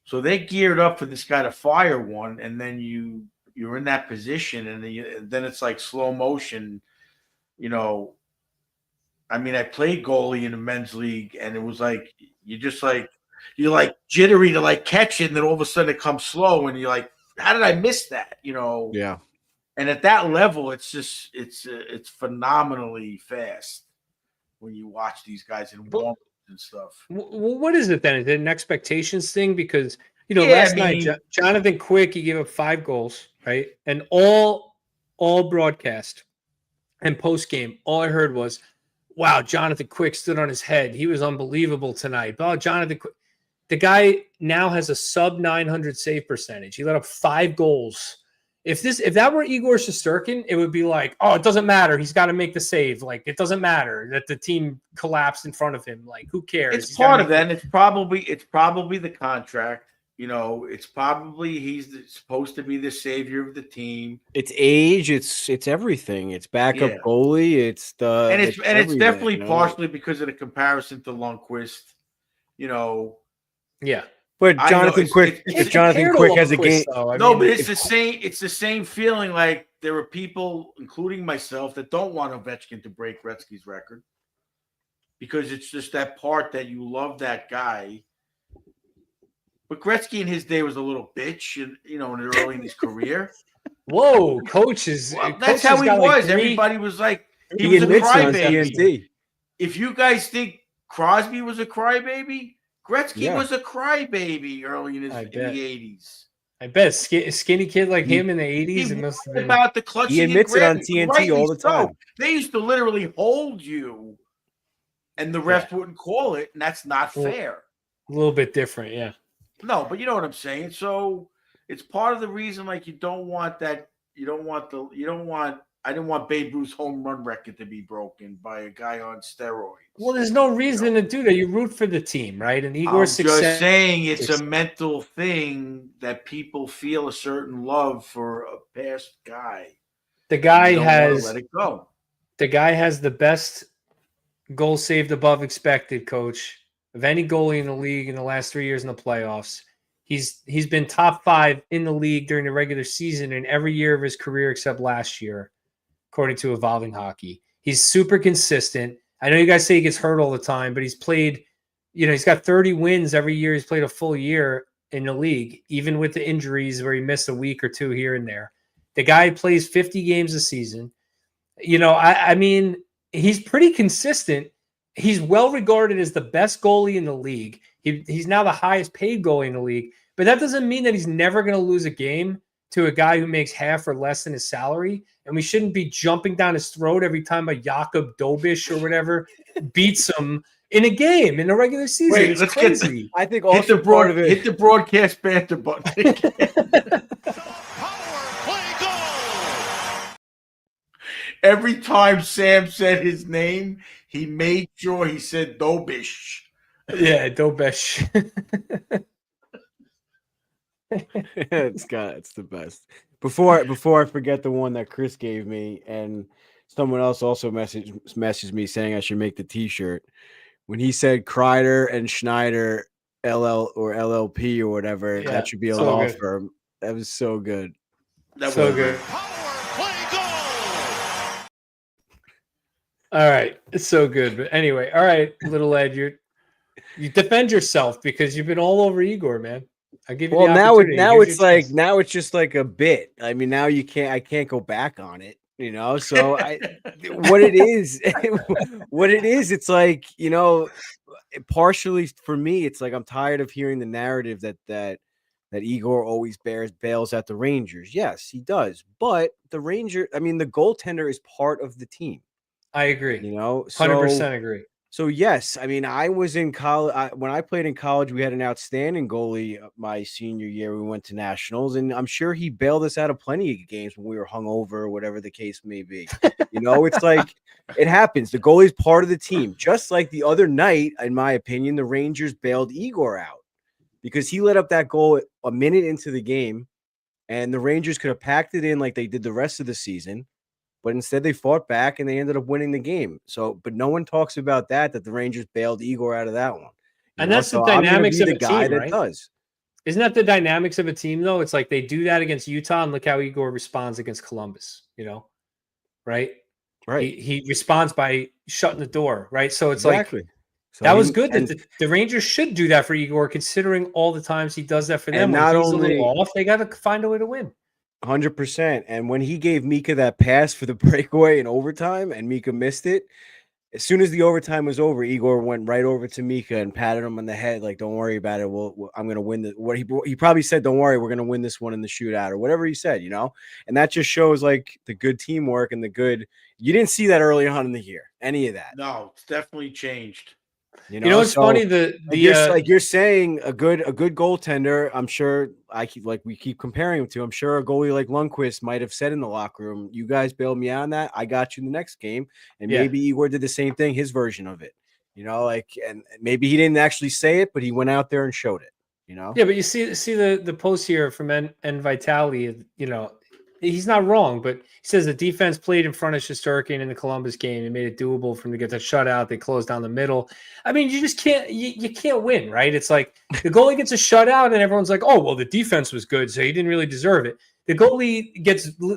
So they geared up for this guy to fire one, and then you're in that position, and then it's like slow motion. You know, I mean, I played goalie in the men's league, and it was like you're like jittery to like catch it, and then all of a sudden it comes slow, and you're like, how did I miss that? You know? Yeah. And at that level, it's just it's phenomenally fast when you watch these guys in warm and stuff. Well, what is it then? Is it an expectations thing? Because last night Jonathan Quick, he gave up 5 goals, right? And all broadcast and post game, all I heard was, "Wow, Jonathan Quick stood on his head. He was unbelievable tonight." Oh, Jonathan Quick, the guy now has a sub 900 save percentage. He let up 5 goals. If that were Igor Shesterkin, it would be like, oh, it doesn't matter. He's got to make the save. Like, it doesn't matter that the team collapsed in front of him. Like, who cares? It's part of that. It's probably the contract. It's probably he's supposed to be the savior of the team. It's age. It's everything. It's backup goalie. It's it's definitely partially because of the comparison to Lundqvist. Yeah. But Jonathan Quick, if Jonathan Quick has a game, but it's the same. It's the same feeling. Like there are people, including myself, that don't want Ovechkin to break Gretzky's record because it's just that part that you love that guy. But Gretzky in his day was a little bitch, and early in his career. Whoa, Coach is. That's how he was. Like everybody was like, he was a crybaby. If you guys think Crosby was a crybaby, Gretzky was a crybaby early in the 80s. I bet skinny kid like him in the 80s. It must have been about the clutching. He admits it on TNT all the time. They used to literally hold you, and the refs wouldn't call it, and that's not fair. A little bit different, yeah. No, but you know what I'm saying. So it's part of the reason, like you don't want that. I didn't want Babe Ruth's home run record to be broken by a guy on steroids. Well, there's no reason to do that. You root for the team, right? And Igor's success. Just saying, it's a mental thing that people feel a certain love for a past guy. The guy has let it go. The guy has the best goal saved above expected, Coach, of any goalie in the league in the last 3 years in the playoffs. He's been top 5 in the league during the regular season in every year of his career except last year, according to Evolving Hockey. He's super consistent. I know you guys say he gets hurt all the time, but he's played, he's got 30 wins every year. He's played a full year in the league, even with the injuries where he missed a week or 2 here and there. The guy plays 50 games a season. I mean, he's pretty consistent. He's well regarded as the best goalie in the league. He's now the highest paid goalie in the league, but that doesn't mean that he's never going to lose a game to a guy who makes half or less than his salary. And we shouldn't be jumping down his throat every time a Jakob Dobish or whatever beats him in a game in a regular season. Wait, it's crazy. I think also part of it. Hit the broadcast banter button. Every time Sam said his name, he made sure he said Dobish. Yeah, Dobish. It's the best. Before I forget the one that Chris gave me, and someone else also messaged me saying I should make the T-shirt. When he said Kreider and Schneider LL or LLP or whatever, that should be a law firm. That was so good. That so was good. All right, it's so good. But anyway, all right, little Ed, you defend yourself because you've been all over Igor, man. I give you the opportunity. now it's just like a bit. I mean, now I can't go back on it, So what it is, it's like, partially for me, it's like I'm tired of hearing the narrative that Igor always bails at the Rangers. Yes, he does, but the goaltender is part of the team. I agree. 100% agree. So yes, I mean, I was in college when I played in college. We had an outstanding goalie my senior year. We went to nationals, and I'm sure he bailed us out of plenty of games when we were hungover or whatever the case may be. It's like it happens. The goalie's part of the team. Just like the other night, in my opinion, the Rangers bailed Igor out because he let up that goal a minute into the game, and the Rangers could have packed it in like they did the rest of the season. But instead they fought back and they ended up winning the game. So, but no one talks about that the Rangers bailed Igor out of that one. And that's the So I'm gonna dynamics be of the a guy team, that right? does. Isn't that the dynamics of a team, though? It's like they do that against Utah, and look how Igor responds against Columbus, right? Right. He responds by shutting the door, right? So it's Exactly. like So that was he good. and, The Rangers should do that for Igor, considering all the times he does that for them. and When not he's a little only off, they got to find a way to win. 100%. And when he gave Mika that pass for the breakaway in overtime and Mika missed it, as soon as the overtime was over, Igor went right over to Mika and patted him on the head, like, "Don't worry about it. I'm going to win the." What he probably said, "Don't worry, we're going to win this one in the shootout," or whatever he said, And that just shows like the good teamwork and the good. You didn't see that early on in the year, any of that. No, it's definitely changed. It's funny You're saying a good goaltender. I'm sure we keep comparing him to. I'm sure a goalie like Lundqvist might have said in the locker room, "You guys bailed me out on that. I got you in the next game." And maybe Igor did the same thing, his version of it. And maybe he didn't actually say it, but he went out there and showed it. Yeah, but you see the post here from N Vitali. He's not wrong, but he says the defense played in front of Shesterkin in the Columbus game and made it doable for him to get that shutout. They closed down the middle. I mean, you just can't you can't win, right? It's like the goalie gets a shutout and everyone's like, "Oh, well, the defense was good, so he didn't really deserve it." The goalie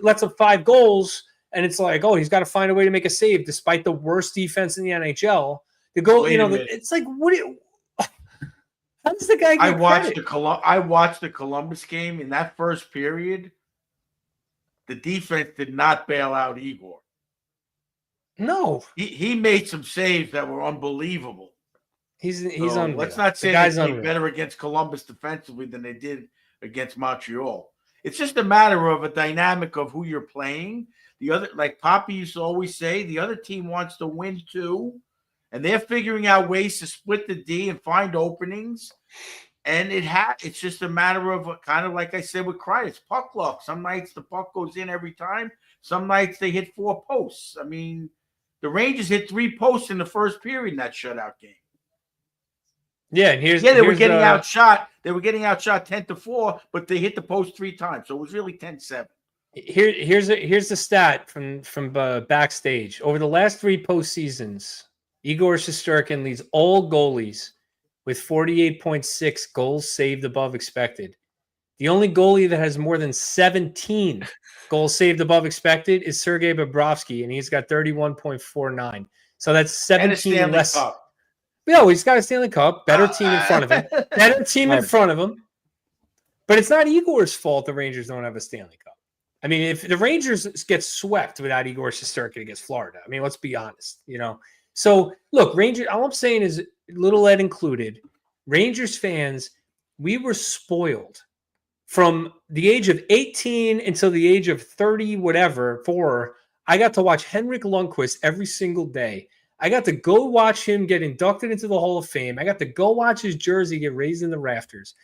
lets up 5 goals, and it's like, "Oh, he's got to find a way to make a save despite the worst defense in the NHL." The goal, it's like, what? How does the guy get I watched the Columbus game in that first period. The defense did not bail out Igor. No, he made some saves that were unbelievable. He's unreal. Let's not say they played better against Columbus defensively than they did against Montreal. It's just a matter of a dynamic of who you're playing. The other, like Poppy used to always say, the other team wants to win too, and they're figuring out ways to split the D and find openings. And it's just a matter of kind of like I said with Cry, it's puck luck. Some nights the puck goes in every time. Some nights they hit 4 posts. I mean, the Rangers hit 3 posts in the first period in that shutout game. Yeah, and they were getting outshot. They were getting outshot 10-4, but they hit the post 3 times, so it was really 10-7. Here's the stat from backstage. Over the last 3 postseasons, Igor Shesterkin leads all goalies with 48.6 goals saved above expected. The only goalie that has more than 17 goals saved above expected is Sergei Bobrovsky, and he's got 31.49. So that's 17 less. Cup. Yeah, he's got a Stanley Cup. Better team in front of him. Better team in front of him. But it's not Igor's fault the Rangers don't have a Stanley Cup. I mean, if the Rangers get swept without Igor Shesterkin against Florida, I mean, let's be honest, So, look, Rangers, all I'm saying is, Little Ed included, Rangers fans, we were spoiled from the age of 18 until the age of 30, whatever, 4. I got to watch Henrik Lundqvist every single day. I got to go watch him get inducted into the Hall of Fame. I got to go watch his jersey get raised in the rafters.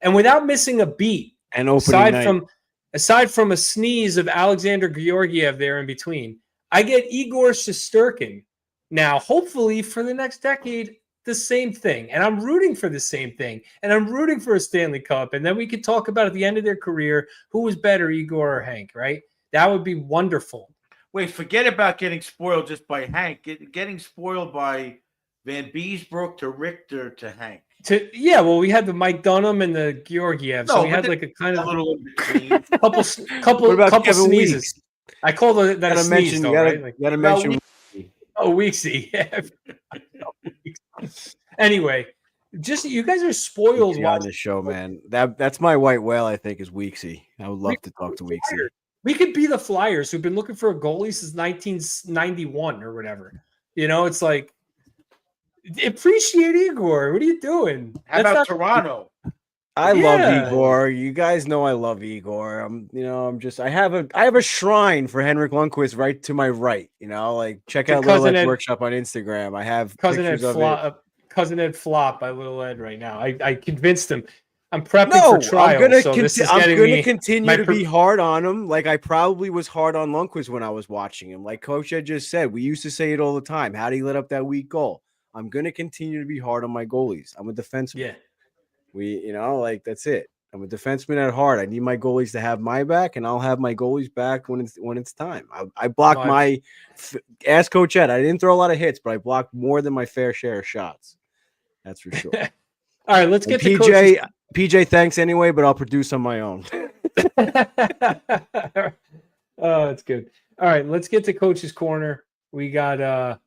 And without missing a beat, and aside from a sneeze of Alexander Georgiev there in between, I get Igor Shesterkin now, hopefully for the next decade, the same thing. And I'm rooting for the same thing. And I'm rooting for a Stanley Cup. And then we could talk about at the end of their career, who was better, Igor or Hank, right? That would be wonderful. Wait, forget about getting spoiled just by Hank. Getting spoiled by Van Beesbrook to Richter to Hank. We had the Mike Dunham and the Georgiev. So we had like a kind of a little in between. couple sneezes. Weeks? I call that a sneeze, though, right? You got to mention Weeksy. Yeah. Anyway, just you guys are spoiled on the show, man. That's my white whale, I think, is Weeksy. I would love to talk to Weeksy. We could be the Flyers who've been looking for a goalie since 1991 or whatever. It's like, appreciate Igor. What are you doing? How about Toronto? I love Yeah. Igor. You guys know I love Igor. I have a shrine for Henrik Lundqvist right to my right. Like check To out Little cousin Ed's Ed, workshop on Instagram. I have cousin Ed pictures of it. cousin Ed flop by Little Ed right now. I convinced him. I'm prepping for No, I'm trials, so this is getting me continue my to be hard on him. Like I probably was hard on Lundqvist when I was watching him. Like Coach Ed just said, we used to say it all the time. How do you let up that weak goal? I'm gonna continue to be hard on my goalies. I'm a defenseman. Yeah. That's it. I'm a defenseman at heart. I need my goalies to have my back, and I'll have my goalies back when it's time. I blocked ask Coach Ed. I didn't throw a lot of hits, but I blocked more than my fair share of shots. That's for sure. All right, let's get to PJ, thanks anyway, but I'll produce on my own. Oh, that's good. All right, let's get to Coach's Corner. We got a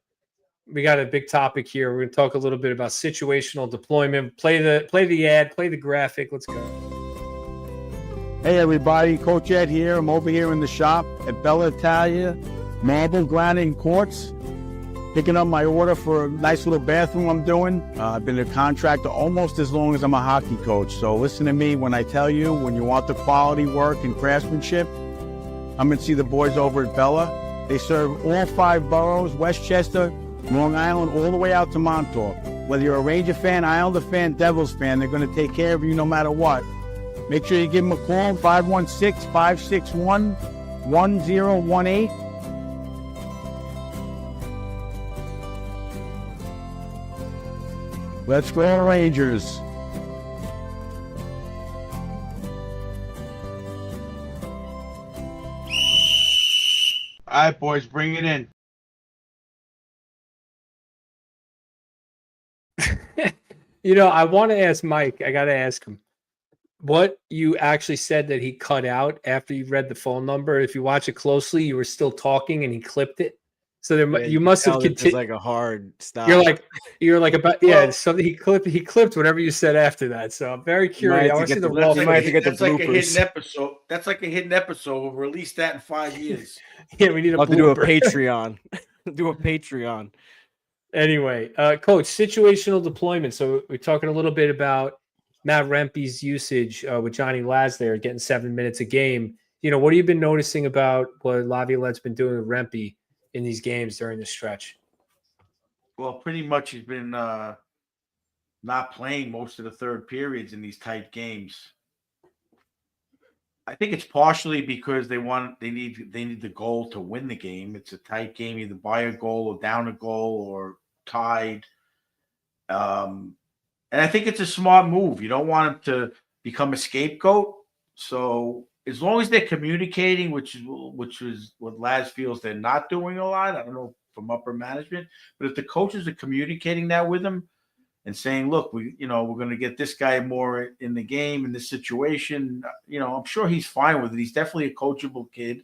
big topic here. We're going to talk a little bit about situational deployment. Play the ad, play the graphic. Let's go. Hey everybody, Coach Ed here. I'm over here in the shop at Bella Italia, Marble Granite and Quartz, picking up my order for a nice little bathroom I'm doing. I've been a contractor almost as long as I'm a hockey coach. So listen to me when I tell you, when you want the quality work and craftsmanship, come and see the boys over at Bella. They serve all 5 boroughs, Westchester, Long Island, all the way out to Montauk. Whether you're a Ranger fan, Islander fan, Devils fan, they're going to take care of you no matter what. Make sure you give them a call, 516-561-1018. Let's go, Rangers. All right, boys, bring it in. I want to ask Mike. I got to ask him what you actually said that he cut out after you read the phone number. If you watch it closely, you were still talking and he clipped it. So you must have continued. Like a hard stop. You're like about So he clipped whatever you said after that. So I'm very curious. I want to see the raw. You might have to get the bloopers. Like a hidden episode. That's like a hidden episode. We'll release that in 5 years. Yeah, we need to do a Patreon. Do a Patreon. Anyway, Coach, situational deployment. So we're talking a little bit about Matt Rempe's usage with Jonny Laz there, getting 7 minutes a game. What have you been noticing about what Laviolette's been doing with Rempe in these games during the stretch? Well, pretty much he's been not playing most of the third periods in these tight games. I think it's partially because they need the goal to win the game. It's a tight game, either by a goal or down a goal or tied. And I think it's a smart move. You don't want him to become a scapegoat. So as long as they're communicating, which is what Laz feels they're not doing a lot. I don't know from upper management, but if the coaches are communicating that with him and saying, look, we're going to get this guy more in the game in this situation, I'm sure he's fine with it. He's definitely a coachable kid.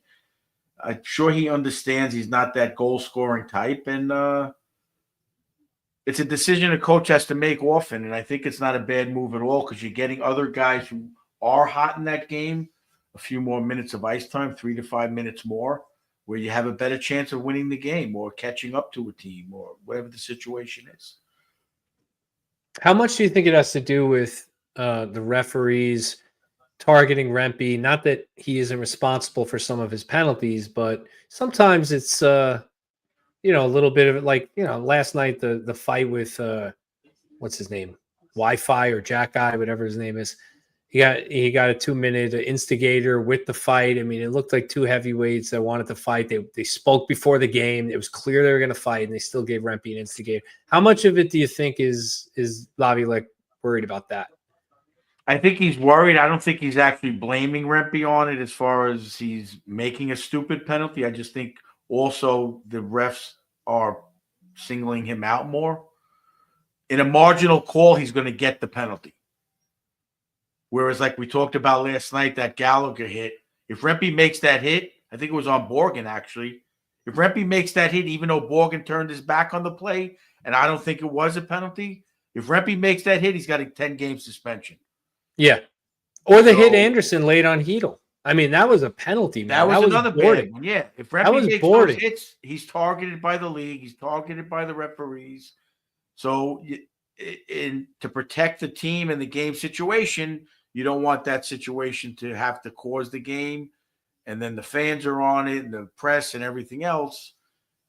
I'm sure he understands he's not that goal scoring type. And it's a decision a coach has to make often. And I think it's not a bad move at all because you're getting other guys who are hot in that game a few more minutes of ice time, 3 to 5 minutes more, where you have a better chance of winning the game or catching up to a team or whatever the situation is. How much do you think it has to do with the referees targeting Rempe? Not that he isn't responsible for some of his penalties, but sometimes it's a little bit of it. Like last night the fight with what's his name, Wi-Fi or Jack Guy, whatever his name is. He got a 2-minute instigator with the fight. I mean, it looked like two heavyweights that wanted to fight. They spoke before the game. It was clear they were going to fight, and they still gave Rempe an instigator. How much of it do you think is Laviolette worried about that? I think he's worried. I don't think he's actually blaming Rempe on it as far as he's making a stupid penalty. I just think also the refs are singling him out more. In a marginal call, he's going to get the penalty. Whereas, like we talked about last night, that Gallagher hit, if Rempe makes that hit, I think it was on Borgen, actually. If Rempe makes that hit, even though Borgen turned his back on the play, and I don't think it was a penalty, if Rempe makes that hit, he's got a 10-game suspension. Yeah. Or the hit Anderson late on Hedel. I mean, that was a penalty, man. That was another bad one. Yeah. If Rempe makes boarding. those hits, he's targeted by the league. He's targeted by the referees. So to protect the team and the game situation, you don't want that situation to have to cause the game, and then the fans are on it and the press and everything else,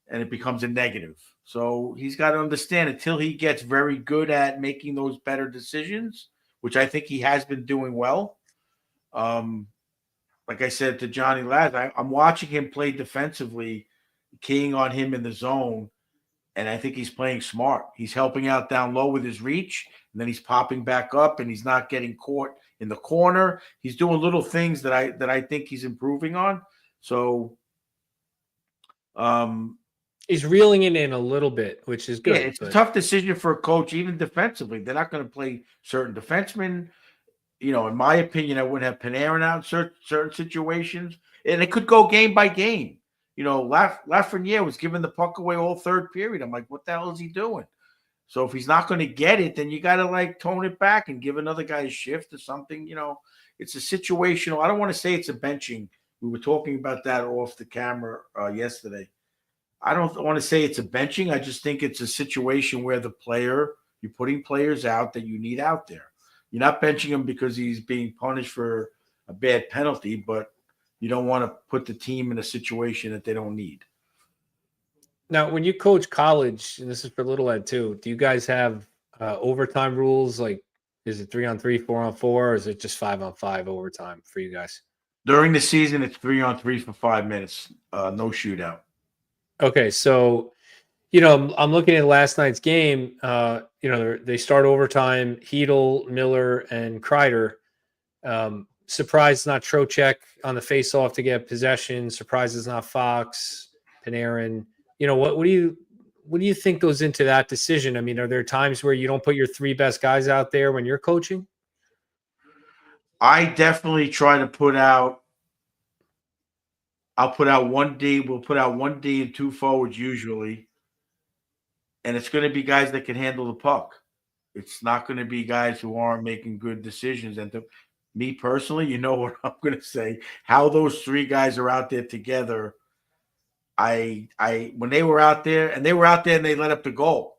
and it becomes a negative. So he's got to understand, until he gets very good at making those better decisions, which I think he has been doing well. Like I said to Jonny Laz, I'm watching him play defensively, keying on him in the zone, and I think he's playing smart. He's helping out down low with his reach, and then he's popping back up, and he's not getting caught in the corner. He's doing little things that I think he's improving on. So he's reeling it in a little bit, which is good. Yeah, it's a tough decision for a coach, even defensively. They're not going to play certain defensemen. You know, in my opinion, I wouldn't have Panarin out in certain situations. And it could go game by game. You know, Lafreniere was giving the puck away all third period. I'm like, what the hell is he doing? So if he's not going to get it, then you got to, like, tone it back and give another guy a shift or something. You know, it's a situational. I don't want to say it's a benching. We were talking about that off the camera yesterday. I don't want to say it's a benching. I just think it's a situation where you're putting players out that you need out there. You're not benching him because he's being punished for a bad penalty, but you don't want to put the team in a situation that they don't need. Now, when you coach college, and this is for Little Ed too, do you guys have overtime rules? Like, is it 3-on-3, 4-on-4, or is it just 5-on-5 overtime for you guys? During the season, it's 3-on-3 for 5 minutes, no shootout. Okay, so, you know, I'm looking at last night's game. You know, they start overtime. Hedl, Miller, and Kreider. Surprised not Trocheck on the face-off to get possession. Surprised it's not Fox, Panarin. You know, what do you think goes into that decision? I mean, are there times where you don't put your 3 best guys out there when you're coaching? I definitely try to put out. I'll put out 1D. We'll put out 1D and 2 forwards usually. And it's going to be guys that can handle the puck. It's not going to be guys who aren't making good decisions. And to me personally, you know what I'm going to say, how those 3 guys are out there together. When they were out there and they let up the goal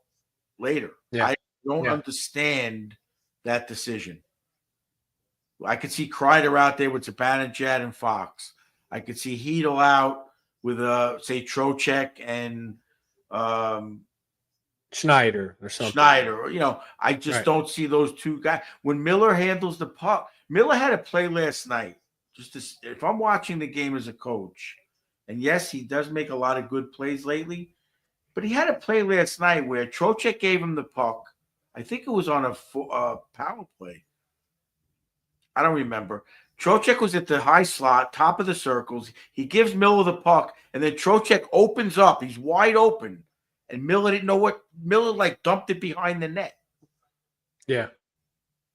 later. Yeah. I don't understand that decision. I could see Kreider out there with Zibanejad and Fox. I could see Hedl out with say Trocheck and Schneider or something. Schneider, you know, I just don't see those 2 guys. When Miller handles the puck, Miller had a play last night. If I'm watching the game as a coach, and yes, he does make a lot of good plays lately, but he had a play last night where Trocheck gave him the puck. I think it was on a power play. I don't remember. Trocheck was at the high slot, top of the circles. He gives Miller the puck, and then Trocheck opens up. He's wide open. And Miller didn't know what – Miller, like, dumped it behind the net. Yeah.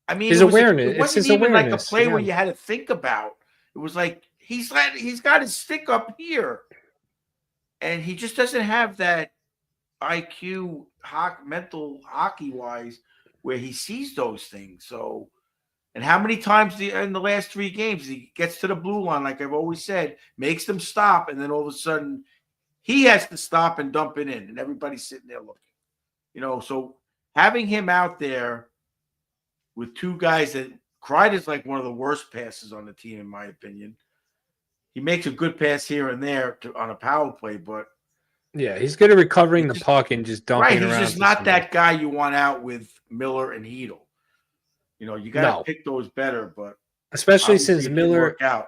I mean, his awareness. It wasn't even like a play where you had to think about. It was like he's got his stick up here, and he just doesn't have that IQ, mental hockey-wise, where he sees those things. So – and how many times in the last 3 games he gets to the blue line, like I've always said, makes them stop, and then all of a sudden he has to stop and dump it in, and everybody's sitting there looking. You know, so having him out there with 2 guys that Kreider's like one of the worst passes on the team, in my opinion. He makes a good pass here and there on a power play, but yeah, he's good at recovering the puck and just dumping around. He's just not that guy you want out with Miller and Hedl. You know, you got to pick those better, but especially since Miller, Miller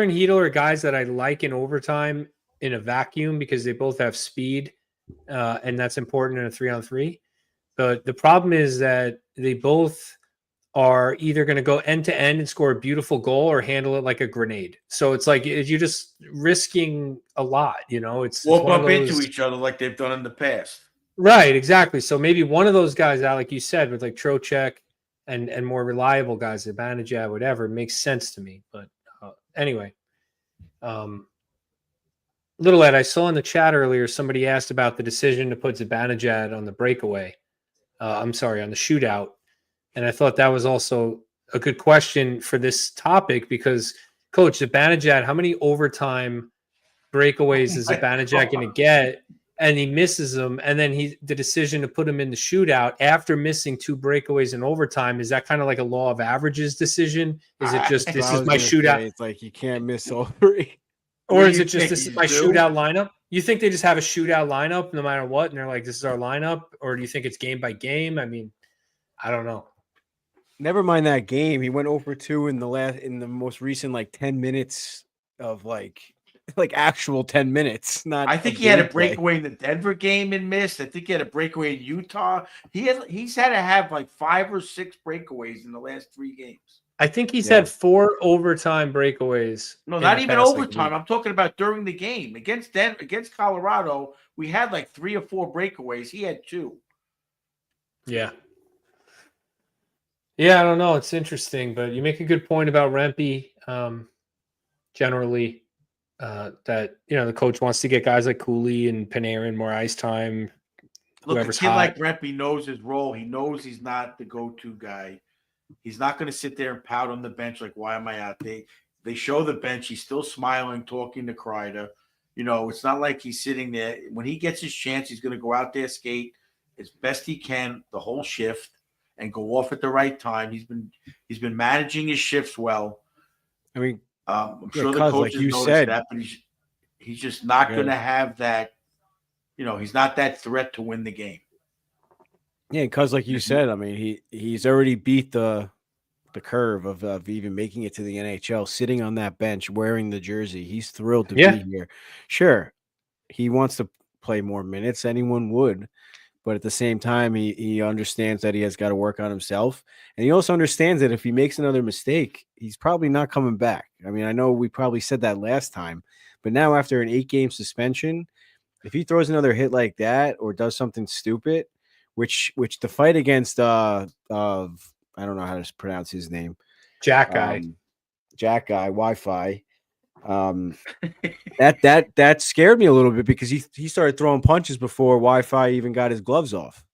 and Hedl are guys that I like in overtime in a vacuum because they both have speed, and that's important in a 3-on-3. But the problem is that they both are either going to go end to end and score a beautiful goal or handle it like a grenade. So it's like you're just risking a lot. You know, we'll bump into each other like they've done in the past. Right, exactly. So maybe one of those guys out, like you said, with like Trocheck and more reliable guys, Zibanejad, whatever, makes sense to me. But anyway, Little Ed, I saw in the chat earlier somebody asked about the decision to put Zibanejad on the breakaway. On the shootout, and I thought that was also a good question for this topic because, Coach, Zibanejad, how many overtime breakaways is Zibanejad going to get? and he misses them, and then the decision to put him in the shootout after missing 2 breakaways in overtime, is that kind of like a law of averages decision? Is it just this is my shootout? It's like you can't miss all 3. Or is it just this is my shootout lineup? You think they just have a shootout lineup no matter what, and they're like, this is our lineup? Or do you think it's game by game? I mean, I don't know. Never mind that game. He went over 2 in the most recent like 10 minutes of like actual 10 minutes. Not I think he had a breakaway in the Denver game and missed. I think he had a breakaway in Utah. He's had to have like 5 or 6 breakaways in the last 3 games. I think he's had 4 overtime breakaways. No, not even overtime. I'm talking about during the game against Colorado. We had like 3 or 4 breakaways. He had 2. Yeah. Yeah, I don't know. It's interesting, but you make a good point about Rempe. Generally, that the coach wants to get guys like Cooley and Panarin more ice time. Look, a kid like Rempe knows his role. He knows he's not the go-to guy. He's not going to sit there and pout on the bench like, why am I out there? They show the bench. He's still smiling, talking to Kreider. It's not like he's sitting there. When he gets his chance, he's going to go out there, skate as best he can the whole shift and go off at the right time. He's been managing his shifts well. I mean, I'm sure the coaches noticed that, but he's just not going to have that. He's not that threat to win the game. Yeah, because like you said, I mean, he's already beat the curve of even making it to the NHL, sitting on that bench, wearing the jersey. He's thrilled to be here. Sure, he wants to play more minutes. Anyone would. But at the same time, he understands that he has got to work on himself. And he also understands that if he makes another mistake, he's probably not coming back. I mean, I know we probably said that last time, but now after an 8-game suspension, if he throws another hit like that or does something stupid, which the fight against I don't know how to pronounce his name. Jack Guy, Wi-Fi. That scared me a little bit because he started throwing punches before Wi-Fi even got his gloves off.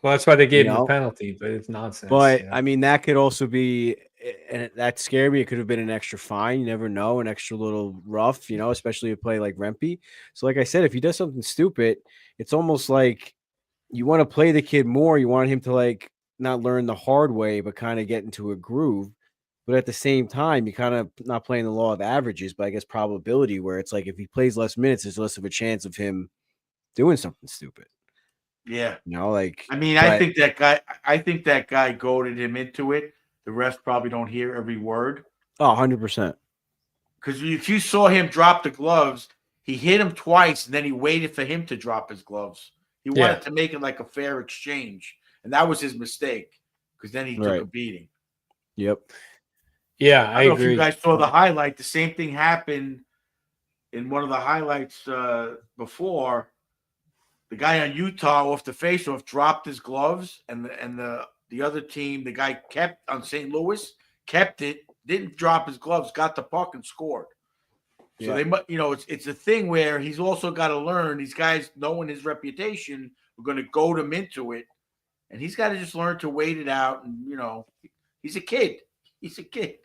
Well, that's why they gave him the penalty, but it's nonsense. But I mean, that could also be, and that scared me. It could have been an extra fine. You never know, an extra little rough, especially a play like Rempe. So, like I said, if he does something stupid, it's almost like you want to play the kid more. You want him to like not learn the hard way, but kind of get into a groove. But at the same time, you kind of not playing the law of averages, but I guess probability, where it's like if he plays less minutes, there's less of a chance of him doing something stupid. Yeah. I think that guy goaded him into it. The refs probably don't hear every word. Oh, 100%. Because if you saw him drop the gloves, he hit him twice, and then he waited for him to drop his gloves. He wanted to make it like a fair exchange, and that was his mistake because then he took a beating. Yep. Yeah, I don't know if you guys saw the highlight. The same thing happened in one of the highlights before. The guy on Utah off the faceoff dropped his gloves, and the other team, the guy kept on St. Louis, kept it, didn't drop his gloves, got the puck and scored. So they, it's a thing where he's also got to learn. These guys, knowing his reputation, are going to goad him into it, and he's got to just learn to wait it out. And he's a kid. He's a kid.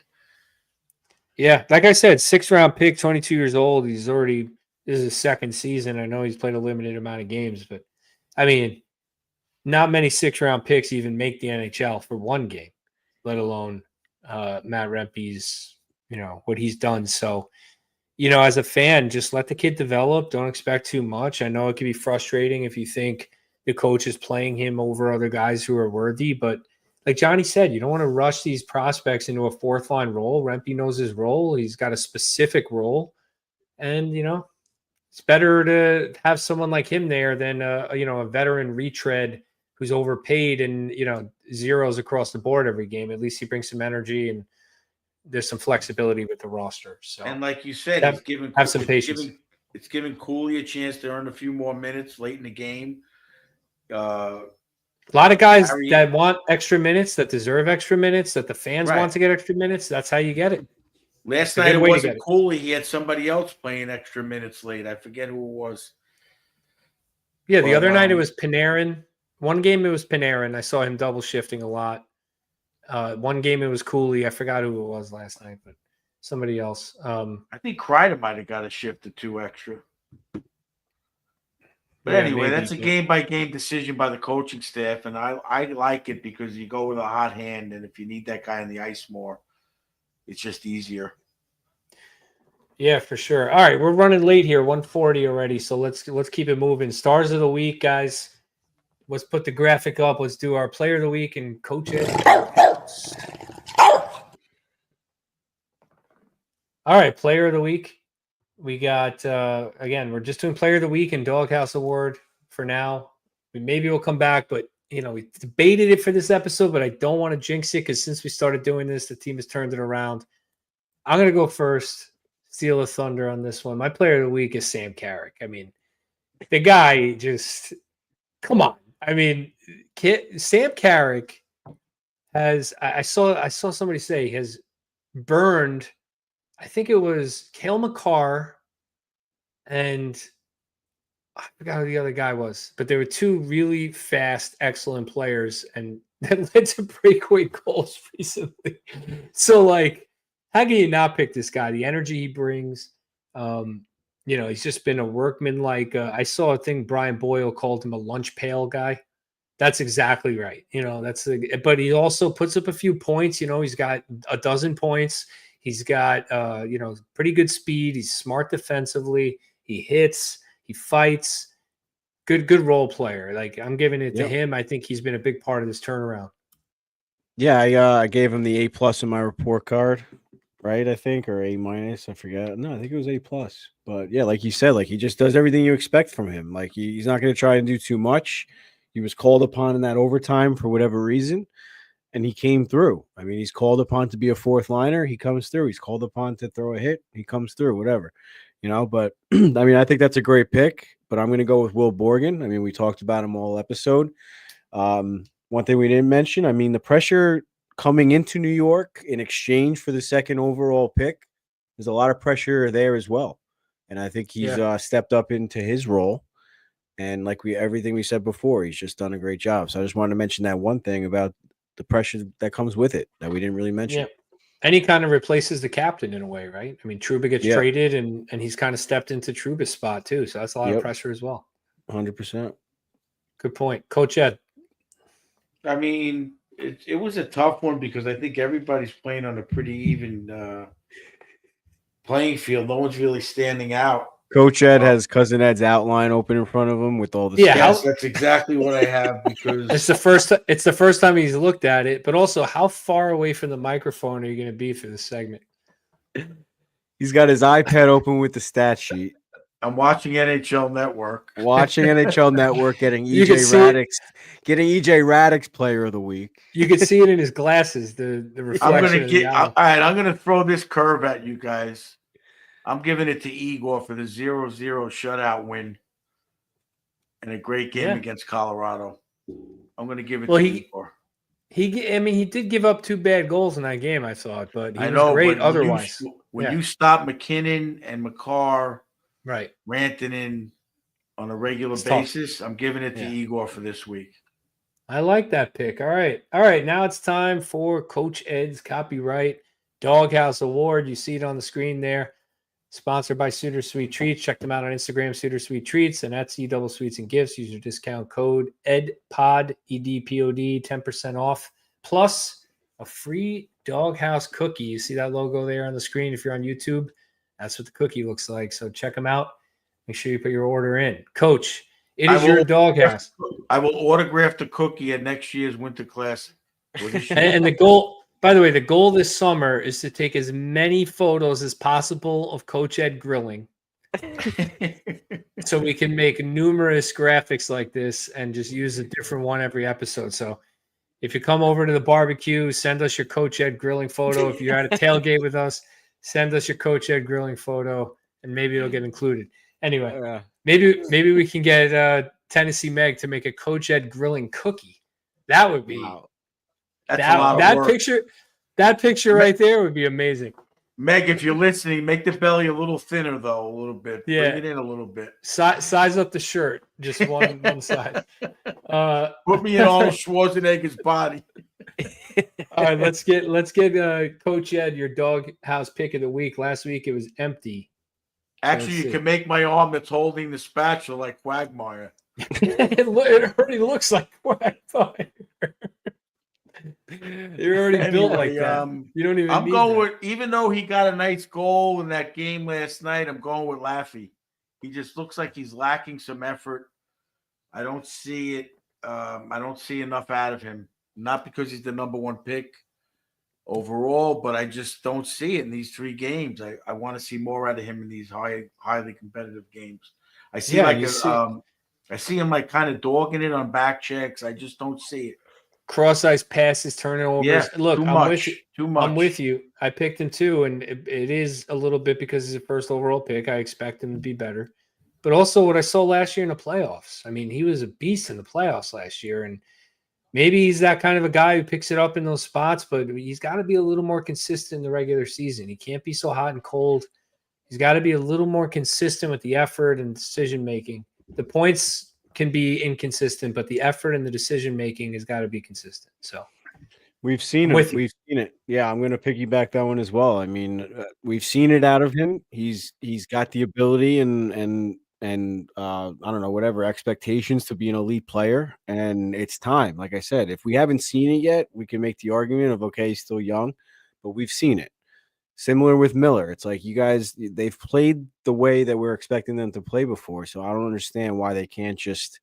Yeah, like I said, 6th-round pick, 22 years old. This is his 2nd season. I know he's played a limited amount of games, but I mean, not many 6th-round picks even make the NHL for one game, let alone Matt Rempe's, what he's done. So, as a fan, just let the kid develop. Don't expect too much. I know it can be frustrating if you think the coach is playing him over other guys who are worthy, but like Johnny said, you don't want to rush these prospects into a 4th-line role. Rempe knows his role. He's got a specific role. And, it's better to have someone like him there than, a veteran retread who's overpaid and, zeros across the board every game. At least he brings some energy and there's some flexibility with the roster. So, and like you said, have some patience. It's giving Cooley a chance to earn a few more minutes late in the game. A lot of guys that want extra minutes, that deserve extra minutes, that the fans want to get extra minutes. That's how you get it. Last night it wasn't Cooley. He had somebody else playing extra minutes late. I forget who it was. Yeah, the other night it was Panarin. One game it was Panarin. I saw him double shifting a lot. One game it was Cooley. I forgot who it was last night, but somebody else. I think Kreider might have got a shift or 2 extra. But Yeah, anyway, maybe, that's a but- game by game decision by the coaching staff, and I like it because you go with a hot hand, and if you need that guy on the ice more, it's just easier. Yeah, for sure. All right, we're running late here, 1:40 already. So let's keep it moving. Stars of the week, guys. Let's put the graphic up. Let's do our player of the week and coach it. All right, player of the week. We got again, we're just doing player of the week and Doghouse Award for now. Maybe we'll come back, but we debated it for this episode, but I don't want to jinx it because since we started doing this, the team has turned it around. I'm gonna go first. Steal a thunder on this one. My player of the week is Sam Carrick. I mean, the guy just come on. I mean, Sam Carrick has. I saw somebody say he has burned. I think it was Cale Makar and I forgot who the other guy was, but there were two really fast, excellent players, and that led to breakaway goals recently. So, like, how can you not pick this guy? The energy he brings, he's just been a workman. Like, I saw a thing Brian Boyle called him a lunch pail guy. That's exactly right. But he also puts up a few points. He's got a dozen points. He's got, pretty good speed. He's smart defensively. He hits. He fights. Good role player. Like, I'm giving it to him. I think he's been a big part of this turnaround. Yeah, I gave him the A+ in my report card, right? I think, or A-. I forget. No, I think it was A+. But yeah, like you said, like he just does everything you expect from him. Like he's not going to try and do too much. He was called upon in that overtime for whatever reason, and he came through. I mean, he's called upon to be a fourth liner. He comes through. He's called upon to throw a hit. He comes through, whatever. But I mean, I think that's a great pick, but I'm going to go with Will Borgen. I mean, we talked about him all episode. One thing we didn't mention, I mean, the pressure coming into New York in exchange for the second overall pick, there's a lot of pressure there as well. And I think he's stepped up into his role. And like everything we said before, he's just done a great job. So I just wanted to mention that one thing about the pressure that comes with it that we didn't really mention. Yeah. And he kind of replaces the captain in a way, right? I mean, Trouba gets traded and he's kind of stepped into Trouba's spot too. So that's a lot of pressure as well. 100%. Good point. Coach Ed. I mean, it was a tough one because I think everybody's playing on a pretty even playing field. No one's really standing out. Coach Ed has Cousin Ed's outline open in front of him with all the yes, that's exactly what I have because it's the first time he's looked at it, but also how far away from the microphone are you going to be for this segment? He's got his iPad open with the stat sheet. I'm watching NHL Network. Getting EJ Raddick's player of the week. You could see it in his glasses, the reflection. All right, I'm gonna throw this curve at you guys. I'm giving it to Igor for the 0-0 shutout win and a great game against Colorado. I'm going to give it to Igor. He did give up 2 bad goals in that game, I thought, but he was great otherwise. When you stop McKinnon and Makar ranting in on a regular basis, I'm giving it to Igor for this week. I like that pick. All right. Now it's time for Coach Ed's Copyright Doghouse Award. You see it on the screen there. Sponsored by Suitor Sweet Treats. Check them out on Instagram, Suitor Sweet Treats, and that's Double Sweets and Gifts. Use your discount code EDPOD, EDPOD, 10% off, plus a free Doghouse cookie. You see that logo there on the screen if you're on YouTube? That's what the cookie looks like. So check them out. Make sure you put your order in. Coach, it is your Doghouse. I will autograph the cookie at next year's Winter Classic. And the goal... By the way, the goal this summer is to take as many photos as possible of Coach Ed grilling so we can make numerous graphics like this and just use a different one every episode. So if you come over to the barbecue, send us your Coach Ed grilling photo. If you're at a tailgate with us, send us your Coach Ed grilling photo, and maybe it'll get included. Anyway, maybe we can get Tennessee Meg to make a Coach Ed grilling cookie. That would be... Wow. That picture right there would be amazing. Meg, if you're listening, make the belly a little thinner though, a little bit. Yeah. Bring it in a little bit. Size up the shirt, just one size. Put me in Arnold Schwarzenegger's body. All right, let's get Coach Ed your Doghouse pick of the week. Last week it was empty. Actually, Let's you see. can make my arm that's holding the spatula like Quagmire. It already looks like Quagmire. You're already built like that. You don't even I'm need going that. with, even though he got a nice goal in that game last night, I'm going with Laffy. He just looks like he's lacking some effort. I don't see it. I don't see enough out of him. Not because he's the number one pick overall, but I just don't see it in these 3 games. I want to see more out of him in these highly competitive games. I see I see him like kind of dogging it on back checks. I just don't see it. Cross-ice passes, turnovers. Yeah, Look, too I'm much. with you. Too much. I'm with you. I picked him too, and it is a little bit because he's a first overall pick. I expect him to be better. But also what I saw last year in the playoffs. I mean, he was a beast in the playoffs last year, and maybe he's that kind of a guy who picks it up in those spots, but he's got to be a little more consistent in the regular season. He can't be so hot and cold. He's got to be a little more consistent with the effort and decision making. The points can be inconsistent, but the effort and the decision making has got to be consistent. So We've seen I'm him. with you. We've seen it. Yeah, I'm going to piggyback that one as well. I mean, we've seen it out of him. He's got the ability and I don't know, whatever expectations to be an elite player, and it's time. Like I said, if we haven't seen it yet, we can make the argument of okay, he's still young, but we've seen it. Similar with Miller. It's like you guys, they've played the way that we're expecting them to play before. So I don't understand why they can't just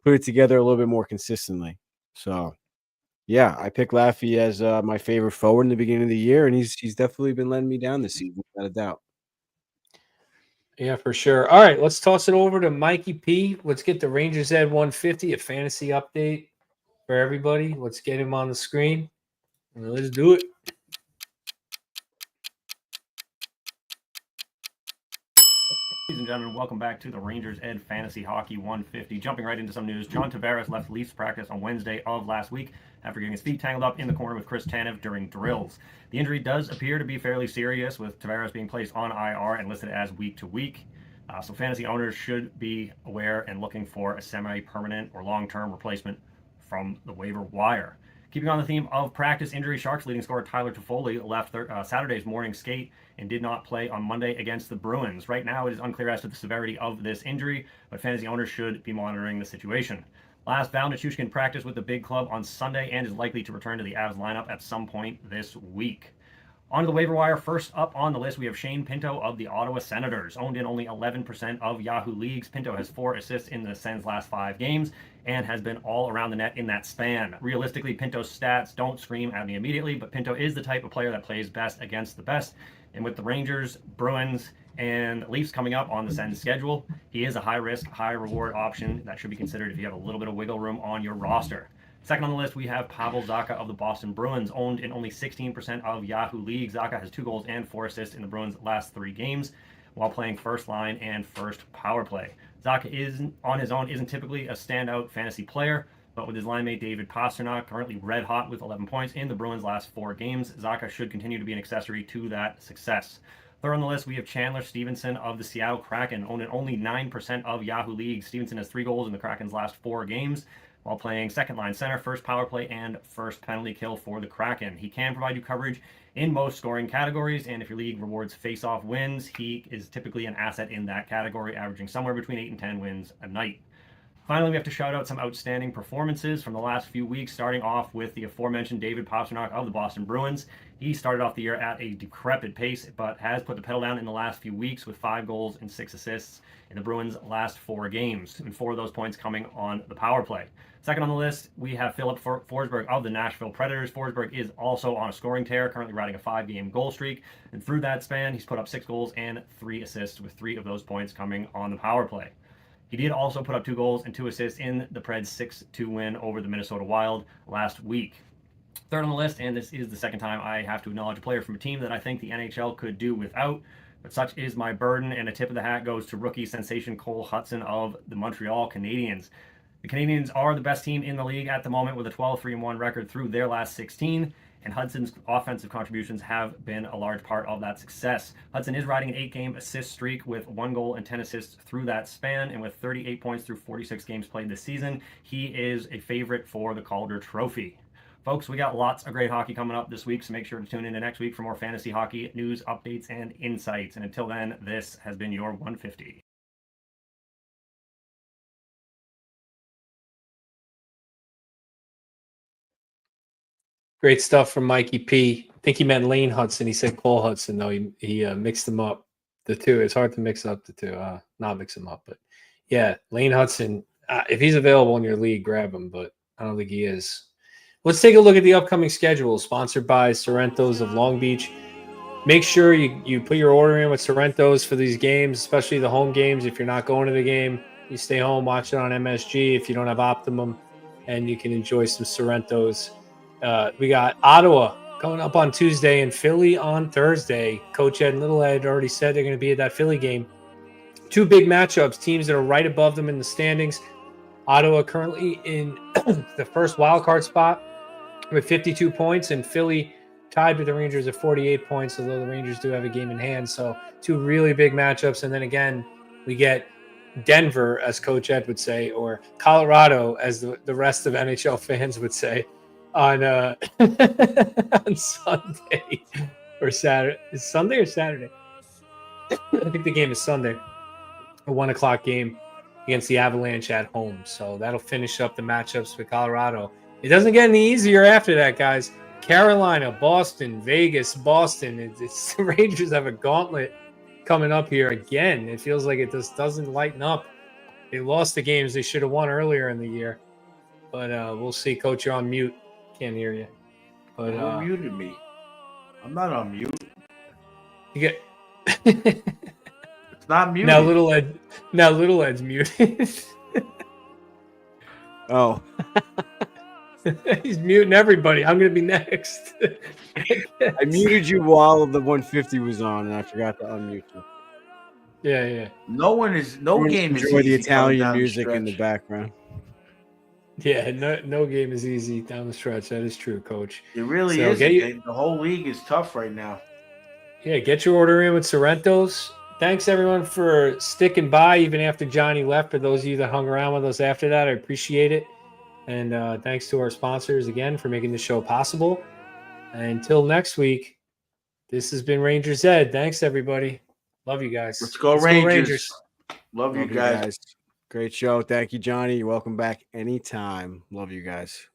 put it together a little bit more consistently. So yeah, I picked Laffy as my favorite forward in the beginning of the year, and he's definitely been letting me down this season, without a doubt. Yeah, for sure. All right, let's toss it over to Mikey P. Let's get the Rangers Ed 150, a fantasy update for everybody. Let's get him on the screen. Let's do it. Ladies and gentlemen, welcome back to the Rangers Ed Fantasy Hockey 150. Jumping right into some news, John Tavares left Leafs practice on Wednesday of last week after getting his feet tangled up in the corner with Chris Tanev during drills. The injury does appear to be fairly serious, with Tavares being placed on IR and listed as week to week. So fantasy owners should be aware and looking for a semi-permanent or long-term replacement from the waiver wire. Keeping on the theme of practice injury, Sharks leading scorer Tyler Toffoli left Saturday's morning skate and did not play on Monday against the Bruins. Right now, it is unclear as to the severity of this injury, but fantasy owners should be monitoring the situation. Last found Nichushkin practiced with the big club on Sunday and is likely to return to the Avs lineup at some point this week. On to the waiver wire. First up on the list, we have Shane Pinto of the Ottawa Senators. Owned in only 11% of Yahoo leagues, Pinto has 4 assists in the Sens' last 5 games and has been all around the net in that span. Realistically, Pinto's stats don't scream at me immediately, but Pinto is the type of player that plays best against the best. And with the Rangers, Bruins, and Leafs coming up on the Sens' schedule, he is a high-risk, high-reward option that should be considered if you have a little bit of wiggle room on your roster. Second on the list, we have Pavel Zacha of the Boston Bruins, owned in only 16% of Yahoo leagues. Zacha has 2 goals and 4 assists in the Bruins' last 3 games, while playing first line and first power play. Zacha on his own isn't typically a standout fantasy player, but with his line mate David Pastrnak currently red hot with 11 points in the Bruins' last 4 games, Zacha should continue to be an accessory to that success. Third on the list, we have Chandler Stevenson of the Seattle Kraken, owned in only 9% of Yahoo leagues. Stevenson has 3 goals in the Kraken's last 4 games, while playing second line center, first power play, and first penalty kill for the Kraken. He can provide you coverage in most scoring categories, and if your league rewards face-off wins, he is typically an asset in that category, averaging somewhere between 8 and 10 wins a night. Finally, we have to shout out some outstanding performances from the last few weeks, starting off with the aforementioned David Pastrnak of the Boston Bruins. He started off the year at a decrepit pace, but has put the pedal down in the last few weeks with 5 goals and 6 assists in the Bruins' last 4 games, and 4 of those points coming on the power play. Second on the list, we have Philip Forsberg of the Nashville Predators. Forsberg is also on a scoring tear, currently riding a 5-game goal streak, and through that span, he's put up 6 goals and 3 assists, with 3 of those points coming on the power play. He did also put up 2 goals and 2 assists in the Preds' 6-2 win over the Minnesota Wild last week. Third on the list, and this is the second time I have to acknowledge a player from a team that I think the NHL could do without, but such is my burden, and a tip of the hat goes to rookie sensation Cole Hudson of the Montreal Canadiens. The Canadiens are the best team in the league at the moment with a 12-3-1 record through their last 16, and Hudson's offensive contributions have been a large part of that success. Hudson is riding an 8-game assist streak with 1 goal and 10 assists through that span, and with 38 points through 46 games played this season, he is a favorite for the Calder Trophy. Folks, we got lots of great hockey coming up this week, so make sure to tune in next week for more fantasy hockey news, updates, and insights. And until then, this has been your 150. Great stuff from Mikey P. I think he meant Lane Hudson. He said Cole Hudson, though. He mixed them up, the two. It's hard to mix up the two, not mix them up. But, yeah, Lane Hudson, if he's available in your league, grab him, but I don't think he is. Let's take a look at the upcoming schedule, sponsored by Sorrento's of Long Beach. Make sure you put your order in with Sorrento's for these games, especially the home games. If you're not going to the game, you stay home, watch it on MSG if you don't have Optimum, and you can enjoy some Sorrento's. We got Ottawa coming up on Tuesday and Philly on Thursday. Coach Ed and Little Ed already said they're going to be at that Philly game. Two big matchups, teams that are right above them in the standings. Ottawa currently in the first wild card spot with 52 points, and Philly tied with the Rangers at 48 points, although the Rangers do have a game in hand. So two really big matchups. And then again, we get Denver, as Coach Ed would say, or Colorado, as the rest of NHL fans would say, on on Sunday or Saturday. Is Sunday or Saturday? I think the game is Sunday. A 1:00 game against the Avalanche at home. So that'll finish up the matchups with Colorado. It doesn't get any easier after that, guys. Carolina, Boston, Vegas, Boston. The Rangers have a gauntlet coming up here again. It feels like it just doesn't lighten up. They lost the games they should have won earlier in the year. But we'll see. Coach, you're on mute. Can't hear you. But Who muted me? I'm not on mute. you get It's not muted. now little Ed's muted. Oh, He's muting everybody. I'm gonna be next. I muted you while the 150 was on, and I forgot to unmute you. Yeah. No game is Enjoy the easy Italian down the music in the stretch. background. Yeah, no game is easy down the stretch. That is true, Coach. It really So is. get The whole league is tough right now. Yeah, get your order in with Sorrento's. Thanks, everyone, for sticking by even after Johnny left. For those of you that hung around with us after that, I appreciate it. And thanks to our sponsors again for making the show possible. Until next week, this has been Rangers Ed. Thanks, everybody. Love you guys. Let's go Rangers. Love you guys. Great show. Thank you, Johnny. You're welcome back anytime. Love you guys.